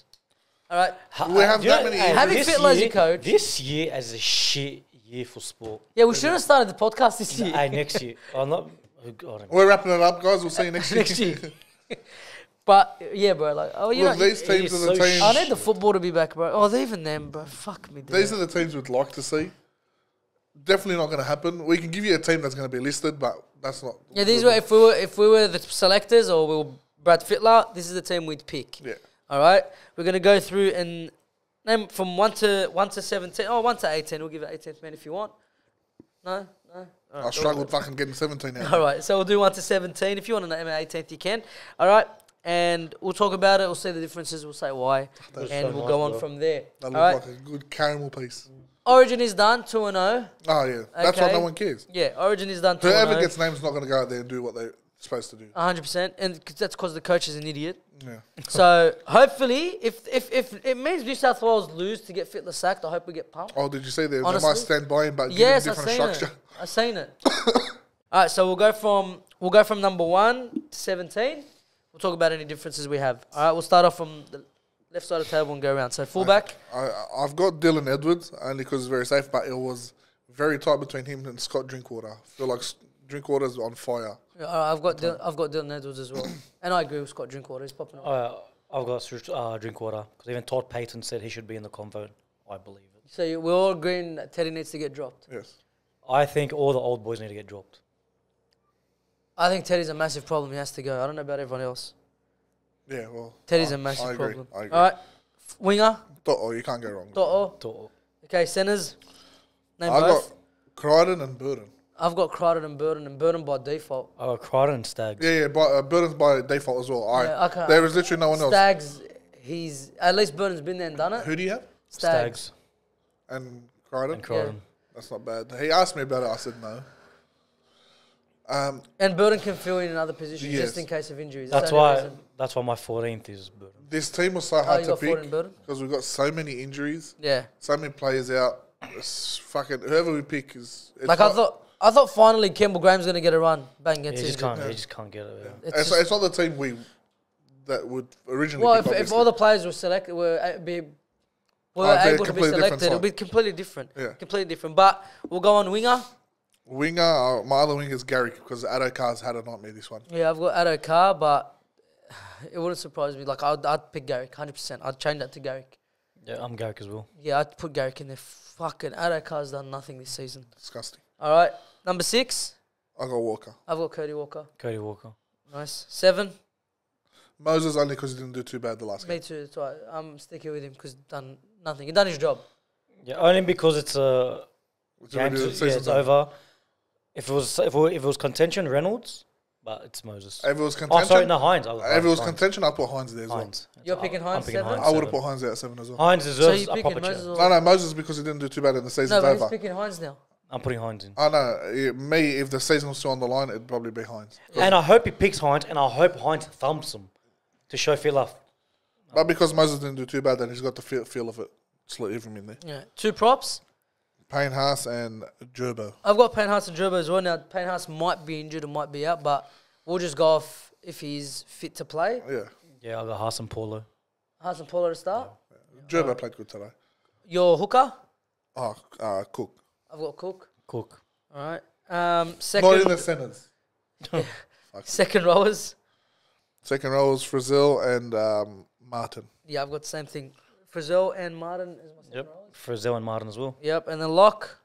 All right. We have that many- Having this Fittler as year- your coach. This year is a shit year for sport. Yeah, we should have started the podcast this year. Hey, next year. I'm not. I don't know. We're wrapping it up, guys. We'll see you next year. Next year. But yeah, bro. Like, oh, you Look, know, these teams he's are the so teams. I need the football to be back, bro. Oh, even them, bro. Fuck me, dude. These are the teams we'd like to see. Definitely not going to happen. We can give you a team that's going to be listed, but that's not. Yeah, these were if we were the selectors or we were Brad Fittler, this is the team we'd pick. Yeah. All right, we're gonna go through and name from 1 to 17. Oh, 1 to 18. We'll give it 18th man if you want. No. I struggled fucking getting 17 now. All right, so we'll do 1 to 17. If you want to name it 18th, you can. All right, and we'll talk about it. We'll see the differences. We'll say why, That's and so we'll nice, go on bro. from there. That All looked right, like a good caramel piece. Origin is done 2-0. Oh, yeah. That's why Okay. no one cares. Yeah, Origin is done 2-0. Whoever gets names is not going to go out there and do what they're supposed to do. 100%, and that's because the coach is an idiot. Yeah. So hopefully, if it means New South Wales lose to get Fittler sacked, I hope we get pumped. Oh, did you see there? They Honestly? might stand by him, but Yes, give I've him different seen structure. it. I've seen it. All right, so we'll go from number 1 to 17. We'll talk about any differences we have. All right, we'll start off from the left side of the table and go around. So fullback, I've got Dylan Edwards, only because it's very safe, but it was very tight between him and Scott Drinkwater. I feel like Drinkwater's on fire. I've got Dylan Edwards as well, and I agree with Scott Drinkwater. He's popping up. I've got Drinkwater because even Todd Payton said he should be in the convo. I believe it. So we're all agreeing that Teddy needs to get dropped. Yes. I think all the old boys need to get dropped. I think Teddy's a massive problem. He has to go. I don't know about everyone else. Yeah, well. Teddy's a I massive agree. problem. I agree. All right, winger. Toto, you can't go wrong. with Toto. Total. Okay, centers. Name I both. got Crichton and Burden. I've got Crichton and Burden by default. I got Crichton and Stags. Yeah, but Burden's by default as well. Yeah, okay. There is literally no one else. Stags, at least Burden's been there and done it. Who do you have? Stags And Crichton? and Crichton. That's not bad. He asked me about it. I said no. And Burden can fill in other positions Yes. just in case of injuries. That's the only why. reason. That's why my 14th is Burden. This team was so Oh, hard you to got Ford and pick Burden? because we've got so many injuries, Yeah. so many players out. It's fucking whoever we pick is. It's Like not, I thought finally Campbell Graham's going to get a run. Bang, He gets just injured. can't. He just can't get it. Yeah. It's It's, just- it's not the team that would originally. well, pick, if all the players were selected, were I'd be a able to be completely different selected, it'll side. be completely different. Yeah. Completely different. But we'll go on winger. Winger, my other winger is Garrick because Addo-Carr's had a nightmare this one. Yeah, I've got Addo Carr, but it wouldn't surprise me. Like, I'd pick Garrick, 100%. I'd change that to Garrick. Yeah, I'm Garrick as well. Yeah, I'd put Garrick in there. Fucking Addo Carr's done nothing this season. Disgusting. All right, number 6, I got Walker. I've got Cody Walker. Cody Walker. Nice. 7, Moses only because he didn't do too bad the last me game. too. That's right. I'm sticking with him because done nothing. He done his job. Yeah, only because it's a It's game. already- Yeah, season's it's over. over. If it was contention, Reynolds, but it's Moses. If it was Oh, contention, sorry, no Hines. if it was contention, I'd put Hines there as well. Hines. You're picking I'm Hines picking 7? I would have 7. put Hines there at 7 as well. Hines So deserves you're a picking proper Moses chance. or... No, Moses because he didn't do too bad in the season's No, but he's over. picking Hines now. I'm putting Hines in. I know. Me, if the season was still on the line, it'd probably be Hines. And I hope he picks Hines, and I hope Hines thumps him to show Phil But because Moses didn't do too bad, then he's got the feel of it. Just leave him in there. Yeah. 2 props. Payne Haas and Gerbo. I've got Payne Haas and Gerbo as well. Now, Payne Haas might be injured or might be out, but we'll just go off if he's fit to play. Yeah. Yeah, I got Haas and Paulo. Haas and Paulo to start. Gerbo played good today. Your hooker. Oh, Cook. I've got Cook. Cook. All right. Not in Second, the centers. second rowers. Second row was Frizzell and Martin. Yeah, I've got the same thing. Frizzell and Martin is my second Yep. rowers. Frizzell and Martin as well. Yep. And then lock,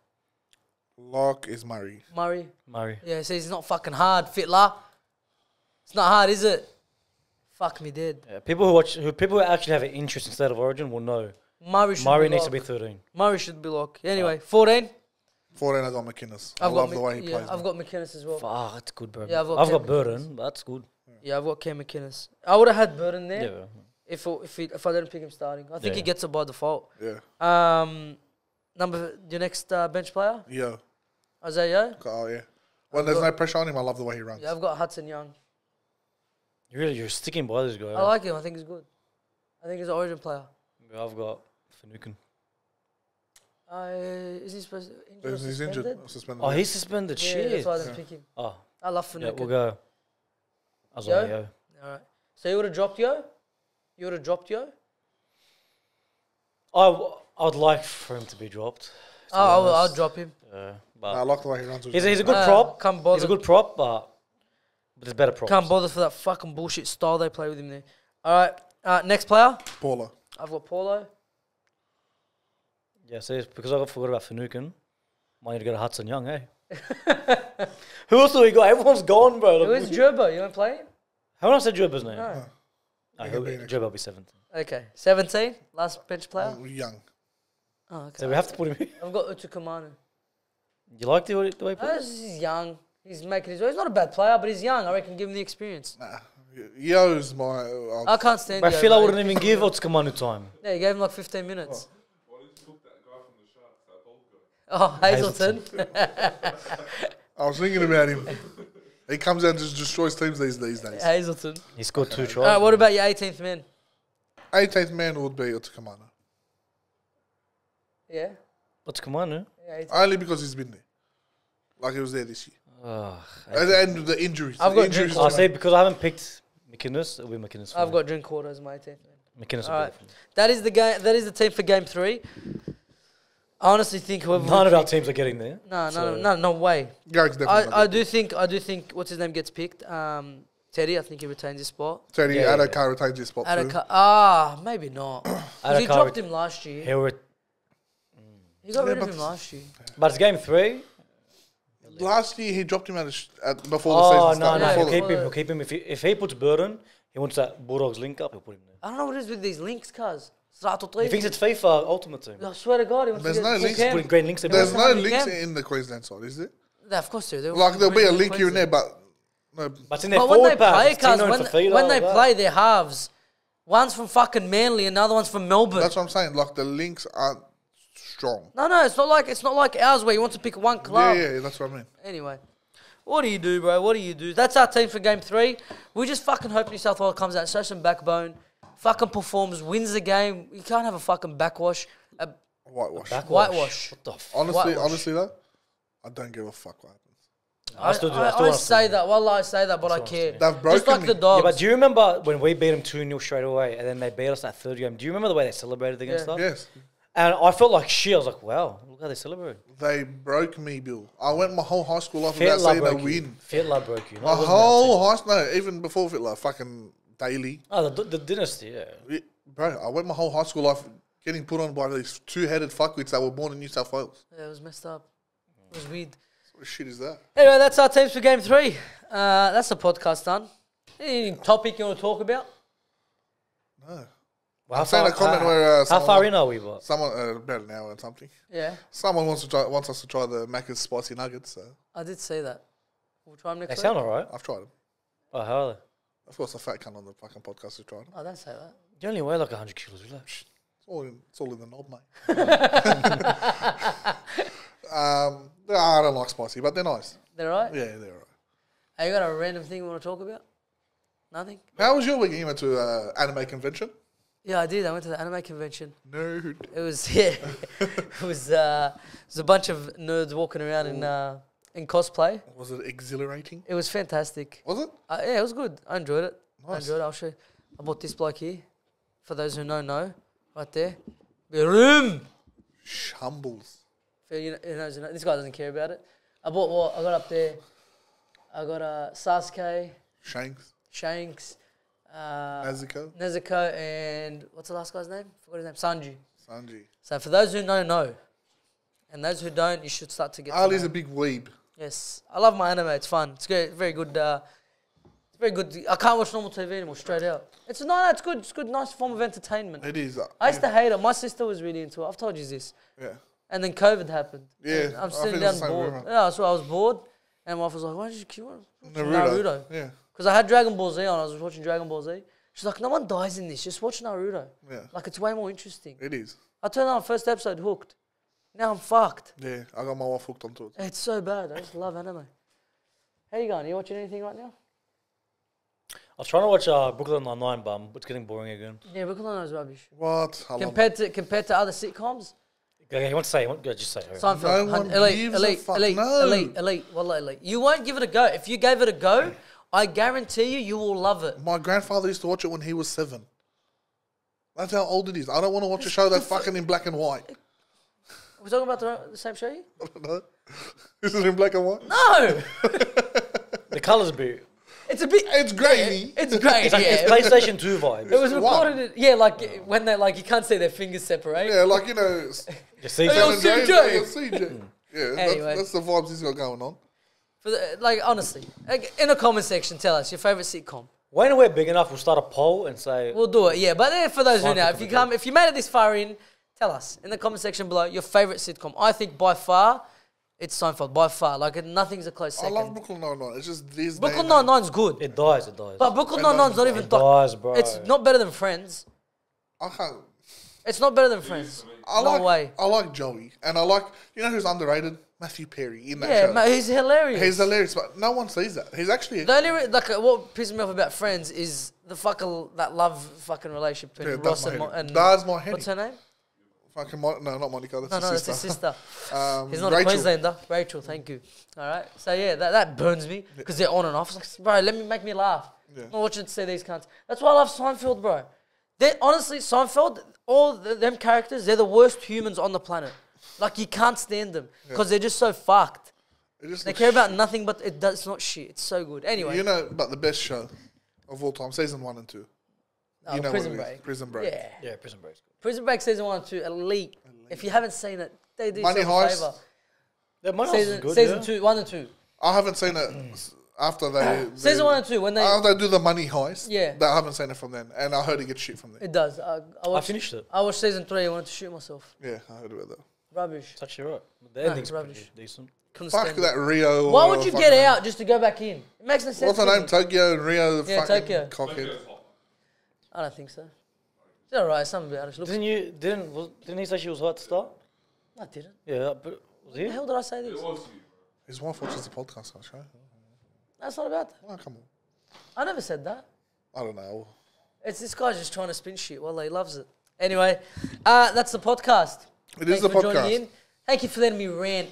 Lock is Murray. Murray. Murray. Yeah, see, it's not fucking hard, Fittler. It's not hard, is it? Fuck me dead. Yeah, people who actually have an interest in State of Origin will know. Murray Needs lock. to be 13. Murray should be lock. Anyway, 14. 14, I got McInnes. I I've love got the way he plays. I've got McInnes as well. Fuck, that's good, bro. Yeah, I've Cam got Burden, but that's good. Yeah, I've got Cam McInnes. I would have had Burden there Yeah. if I didn't pick him starting. I think he Yeah. gets it by default. Yeah. Your next bench player, Yo. Isaiah. Oh, yeah. When there's no pressure on him, I love the way he runs. Yeah, I've got Hudson Young. You're sticking by this guy. I like him. I think he's good. I think he's an Origin player. Yeah, I've got Finucane. Is he supposed to injured? or He's injured. suspended? Suspended. Oh, he's suspended. Yeah, Shit. that's why I didn't pick him. Oh, I love yeah, Finucane. we'll go. Isaiah. All right. So you would have dropped Yo? You would have dropped Yo? I would like for him to be dropped. to be I'll honest. drop him. Yeah, I but like the way he runs. with he's him. a good prop. Come bother. He's a good prop, but But there's better props. Can't bother for that fucking bullshit style they play with him there. All right, next player. Paula. I've got Paulo. Yeah, see, because I forgot about Finucane. Might need to go to Hudson Young, eh? Who else do we got? Everyone's gone, bro. Who is Gerbo? You want to play him? How long I said Gerber's name? No. Gerber will be 17. Okay, 17. Last bench player. Young. Oh, okay. So we have to put him in. I've got Utukamanu. You like the way he plays? He's young. He's making his way. He's not a bad player, but he's young. I reckon give him the experience. Nah. Yo's my. I can't stand But Yo, I feel I mate. wouldn't even give Otskamanu time. Yeah, you gave him like 15 minutes. Why did you took that guy from the Sharks, that bald guy? Oh, Hazelton. I was thinking about him. He comes out and just destroys teams these days. Hazelton. He scored 2 tries. All right, what about your 18th man? 18th man would be Otakamana. Yeah? Otskamanu? Yeah, 18th. Only because he's been there. Like he was there this year. Oh, And the injuries. I've the got injuries. Drink I'll say because I haven't picked McInnes. It'll be McInnes. I've got Drinkwater as my 18th man. McInnes. All right. That is the game. That is the team for game 3. I honestly think whoever... None of our teams are getting there. No way. Garrick's definitely. I do think, what's his name gets picked? Teddy, I think he retains his spot. Teddy Yeah, Adokar retains his spot too. Maybe not. 'Cause Adokar he dropped him last year. He got rid of but- him last year. But it's game 3. Last year he dropped him before Oh, the season no, started. no. Before He'll the- keep him. He'll keep him. If he puts Burden, he wants that Bulldogs link up, he'll put him there. I don't know what it is with these links, cuz. He thinks it's FIFA Ultimate Team. I swear to God, he wants There's to get no full links. camp. Putting green links in There's there. no Full links camp. in the Queensland side, is there? Yeah, of course there. Like there'll be a link here and there, but no. But it's in their But when they forward pack. play, It's Tino and cuz, Fafita, when they all that. play, they're halves. One's from fucking Manly, another one's from Melbourne. That's what I'm saying. Like the links aren't strong. No, it's not like ours where you want to pick one club. Yeah, that's what I mean. Anyway, what do you do, bro? What do you do? That's our team for game 3. We just fucking hope New South Wales comes out, shows some backbone, fucking performs, wins the game. You can't have a fucking backwash. Whitewash. Whitewash. What the f... Honestly though, I don't give a fuck what happens. I still do. I still I wanna say see that. Well, I say that, but I care. They've Just broken like me. the dogs. Yeah, but do you remember when we beat them 2-0 straight away and then they beat us that third game? Do you remember the way they celebrated against Yeah. us? Yes, And I felt like shit. I was like, wow, look how they celebrated. they broke me, Bill. I went my whole high school life without Fitler seeing a broke you. win. Fitler broke you. My whole high school, no, even before Fitler, fucking daily. Oh, the dynasty, yeah. Bro, I went my whole high school life getting put on by these 2-headed fuckwits that were born in New South Wales. Yeah, it was messed up. It was weird. What shit is that? Anyway, that's our teams for game 3. That's the podcast done. Any topic you want to talk about? No. Well, I've seen a comment where how far in are we, but? someone about an hour and something. Yeah, Someone wants us to try the Macca's spicy nuggets. So I did say that. We'll try them next They week. sound alright. I've tried them. Oh, how are they? Of course, the fat cunt on the fucking podcast has tried them. Oh, don't say that. You only weigh like 100 kilos, relax. It's all in the knob, mate. I don't like spicy, but they're nice. They're right? Yeah, they're alright. Hey, you got a random thing you want to talk about? Nothing? How was your weekend? You went to anime convention? Yeah, I did. I went to the anime convention. No. It was, yeah. it was a bunch of nerds walking around in cosplay. Was it exhilarating? It was fantastic. Was it? Yeah, it was good. I enjoyed it. I Nice. enjoyed it. I'll show you. I bought this bloke here. For those who know, right there. Boom! Shambles. For you know, this guy doesn't care about it. I bought what? I got up there. I got Sasuke, Shanks, Nezuko, and what's the last guy's name? Forgot his name. Sanji. So for those who know, and those who don't, you should start to get. Ali's to a know. big weeb. Yes, I love my anime. It's fun. It's good. Very good. It's very good. I can't watch normal TV anymore. Straight out. It's it's good. It's good. Nice form of entertainment. It is. I used to hate it. My sister was really into it. I've told you this. Yeah. And then COVID happened. Yeah, And I'm I sitting think down it's the same bored. with me. Yeah, so I was bored. And my wife was like, why did you watch Naruto? Yeah. Because I had Dragon Ball Z on. I was watching Dragon Ball Z. She's like, no one dies in this. Just watch Naruto. Yeah. Like, it's way more interesting. It is. I turned on first episode, hooked. Now I'm fucked. Yeah. I got my wife hooked onto it. It's so bad. I just love anime. How you going? Are you watching anything right now? I was trying to watch Brooklyn Nine-Nine, but it's getting boring again. Yeah, Brooklyn Nine-Nine's rubbish. What? I love Compared to other sitcoms, Okay, you want to say? Just say. It. Seinfeld, No one gives a fuck. No. elite. Wallah, elite. You won't give it a go. If you gave it a go, I guarantee you will love it. My grandfather used to watch it when he was 7. That's how old it is. I don't want to watch a show that's fucking in black and white. Are we talking about the same show? No? Is it in black and white? No! The colours be. It's a bit. It's grainy. Yeah, it's great. It's like yeah. it's PlayStation 2 vibes. It was recorded. When they like you can't see their fingers separate. Yeah, like, you know, You see, Hey, San yo, Andreas, CJ. yeah, CJ. Yeah, Anyway. that's the vibes he's got going on. For like honestly, in the comment section, tell us your favorite sitcom. when we're big enough, we'll start a poll and say, We'll do it. Yeah, but for those who Fine, know, people if you made it this far in, tell us in the comment section below your favorite sitcom. I think by far, it's Seinfeld. By far, like nothing's a close I second. love Brooklyn Nine-Nine. It's just these Brooklyn day and age. Nine-Nine's good, it dies, it dies. but Brooklyn It Nine-Nine's not doesn't even. it dies, bro. It's not better than Friends. I can't. It's not better than Friends. No way. I like Joey, and I like, you know who's underrated? Matthew Perry in that Yeah, show. mate, he's hilarious. He's hilarious, but no one sees that. He's actually The only what pisses me off about Friends is the that love fucking relationship between Yeah, Ross does and, my head and in. Does my head what's in. her name? fucking no, not Monica. That's No, his that's sister. his sister. He's not Rachel. a Queenslander. Rachel, thank you. All right. So yeah, that burns me because they're on and off. It's like, bro, make me laugh. Yeah. I'm not watching to see these cunts. That's why I love Seinfeld, bro. Honestly, Seinfeld, them characters, they're the worst humans on the planet. Like you can't stand them because they're just so fucked. It just They looks care about shit. nothing, but it's not shit. It's so good. Anyway, You know, but the best show of all time, season 1 and 2. You know Prison what it is. Break. Prison Break. Yeah. Yeah, Prison Break's good. Prison Break season 1 and 2, elite. If you haven't seen it, they do Money yourself a Heist. favor. Yeah, my house is Season, good, season yeah. 2, 1 and 2. I haven't seen it after they Season 1 and 2, when they after they do the money heist. Yeah. I haven't seen it from then, and I heard it gets shit from there. it does. I watched, finished it. I watched season 3. I wanted to shoot myself. Yeah, I heard about that. Rubbish. It's actually right. The No, ending's rubbish. pretty decent. Couldn't Fuck stand it. that Rio. Why or would you fucking- get out just to go back in? It makes no sense. What's her to name? me. Tokyo and Rio. The Yeah, fucking Tokyo. cockhead. I don't think so. It's alright. Something about it. She looks- Didn't he say she was hot to start? I didn't. Yeah, but was What he? the hell did I say this? It was you. His wife watches the podcast. I'll show. That's not about that. Oh, come on. I never said that. I don't know. It's this guy just trying to spin shit. Well, he loves it. Anyway, that's the podcast. It is Thanks the for joining podcast. in. Thank you for letting me rant.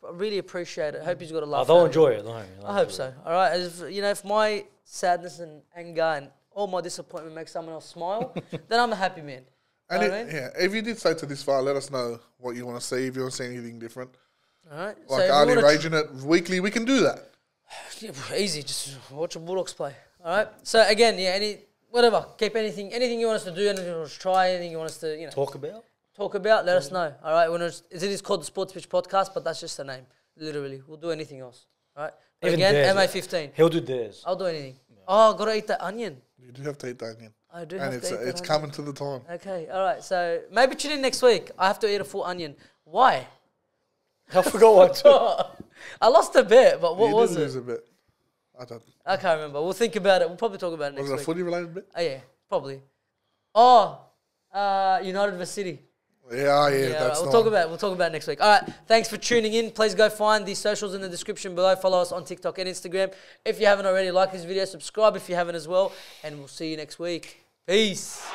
I really appreciate it. Hope you've got a laugh. They'll out of it. enjoy it, don't you? I hope so. All right. If my sadness and anger and all my disappointment makes someone else smile, then I'm a happy man. And Know what I mean? yeah, if you did stay to this far, let us know what you want to see. If you want to see anything different, All right. like if you Ali wanna raging it weekly, we can do that. Yeah, easy. Just watch a Bulldogs play. All right. So again, whatever. Keep anything you want us to do, anything you want us to try, anything you want us to talk about. Let us know. All right. It is called the Sports Pitch Podcast, but that's just the name. Literally, we'll do anything else. All right. But Even again, theirs, MA15. He'll do theirs. I'll do anything. Oh, gotta eat that onion. You do have to eat that onion, I do and have to eat that it's onion. coming to the time. Okay. All right. So maybe tune in next week. I have to eat a full onion. Why? I forgot what. I lost a bet, but what you was did lose it? a bit. I don't. I can't remember. We'll think about it. We'll probably talk about it Was next it a week. footy related bit? Oh yeah, probably. Oh, United vs City. Yeah, Yeah, that's we'll the talk one. about it. We'll talk about it next week. All right. Thanks for tuning in. Please go find the socials in the description below. Follow us on TikTok and Instagram. If you haven't already, like this video, subscribe if you haven't as well, and we'll see you next week. Peace.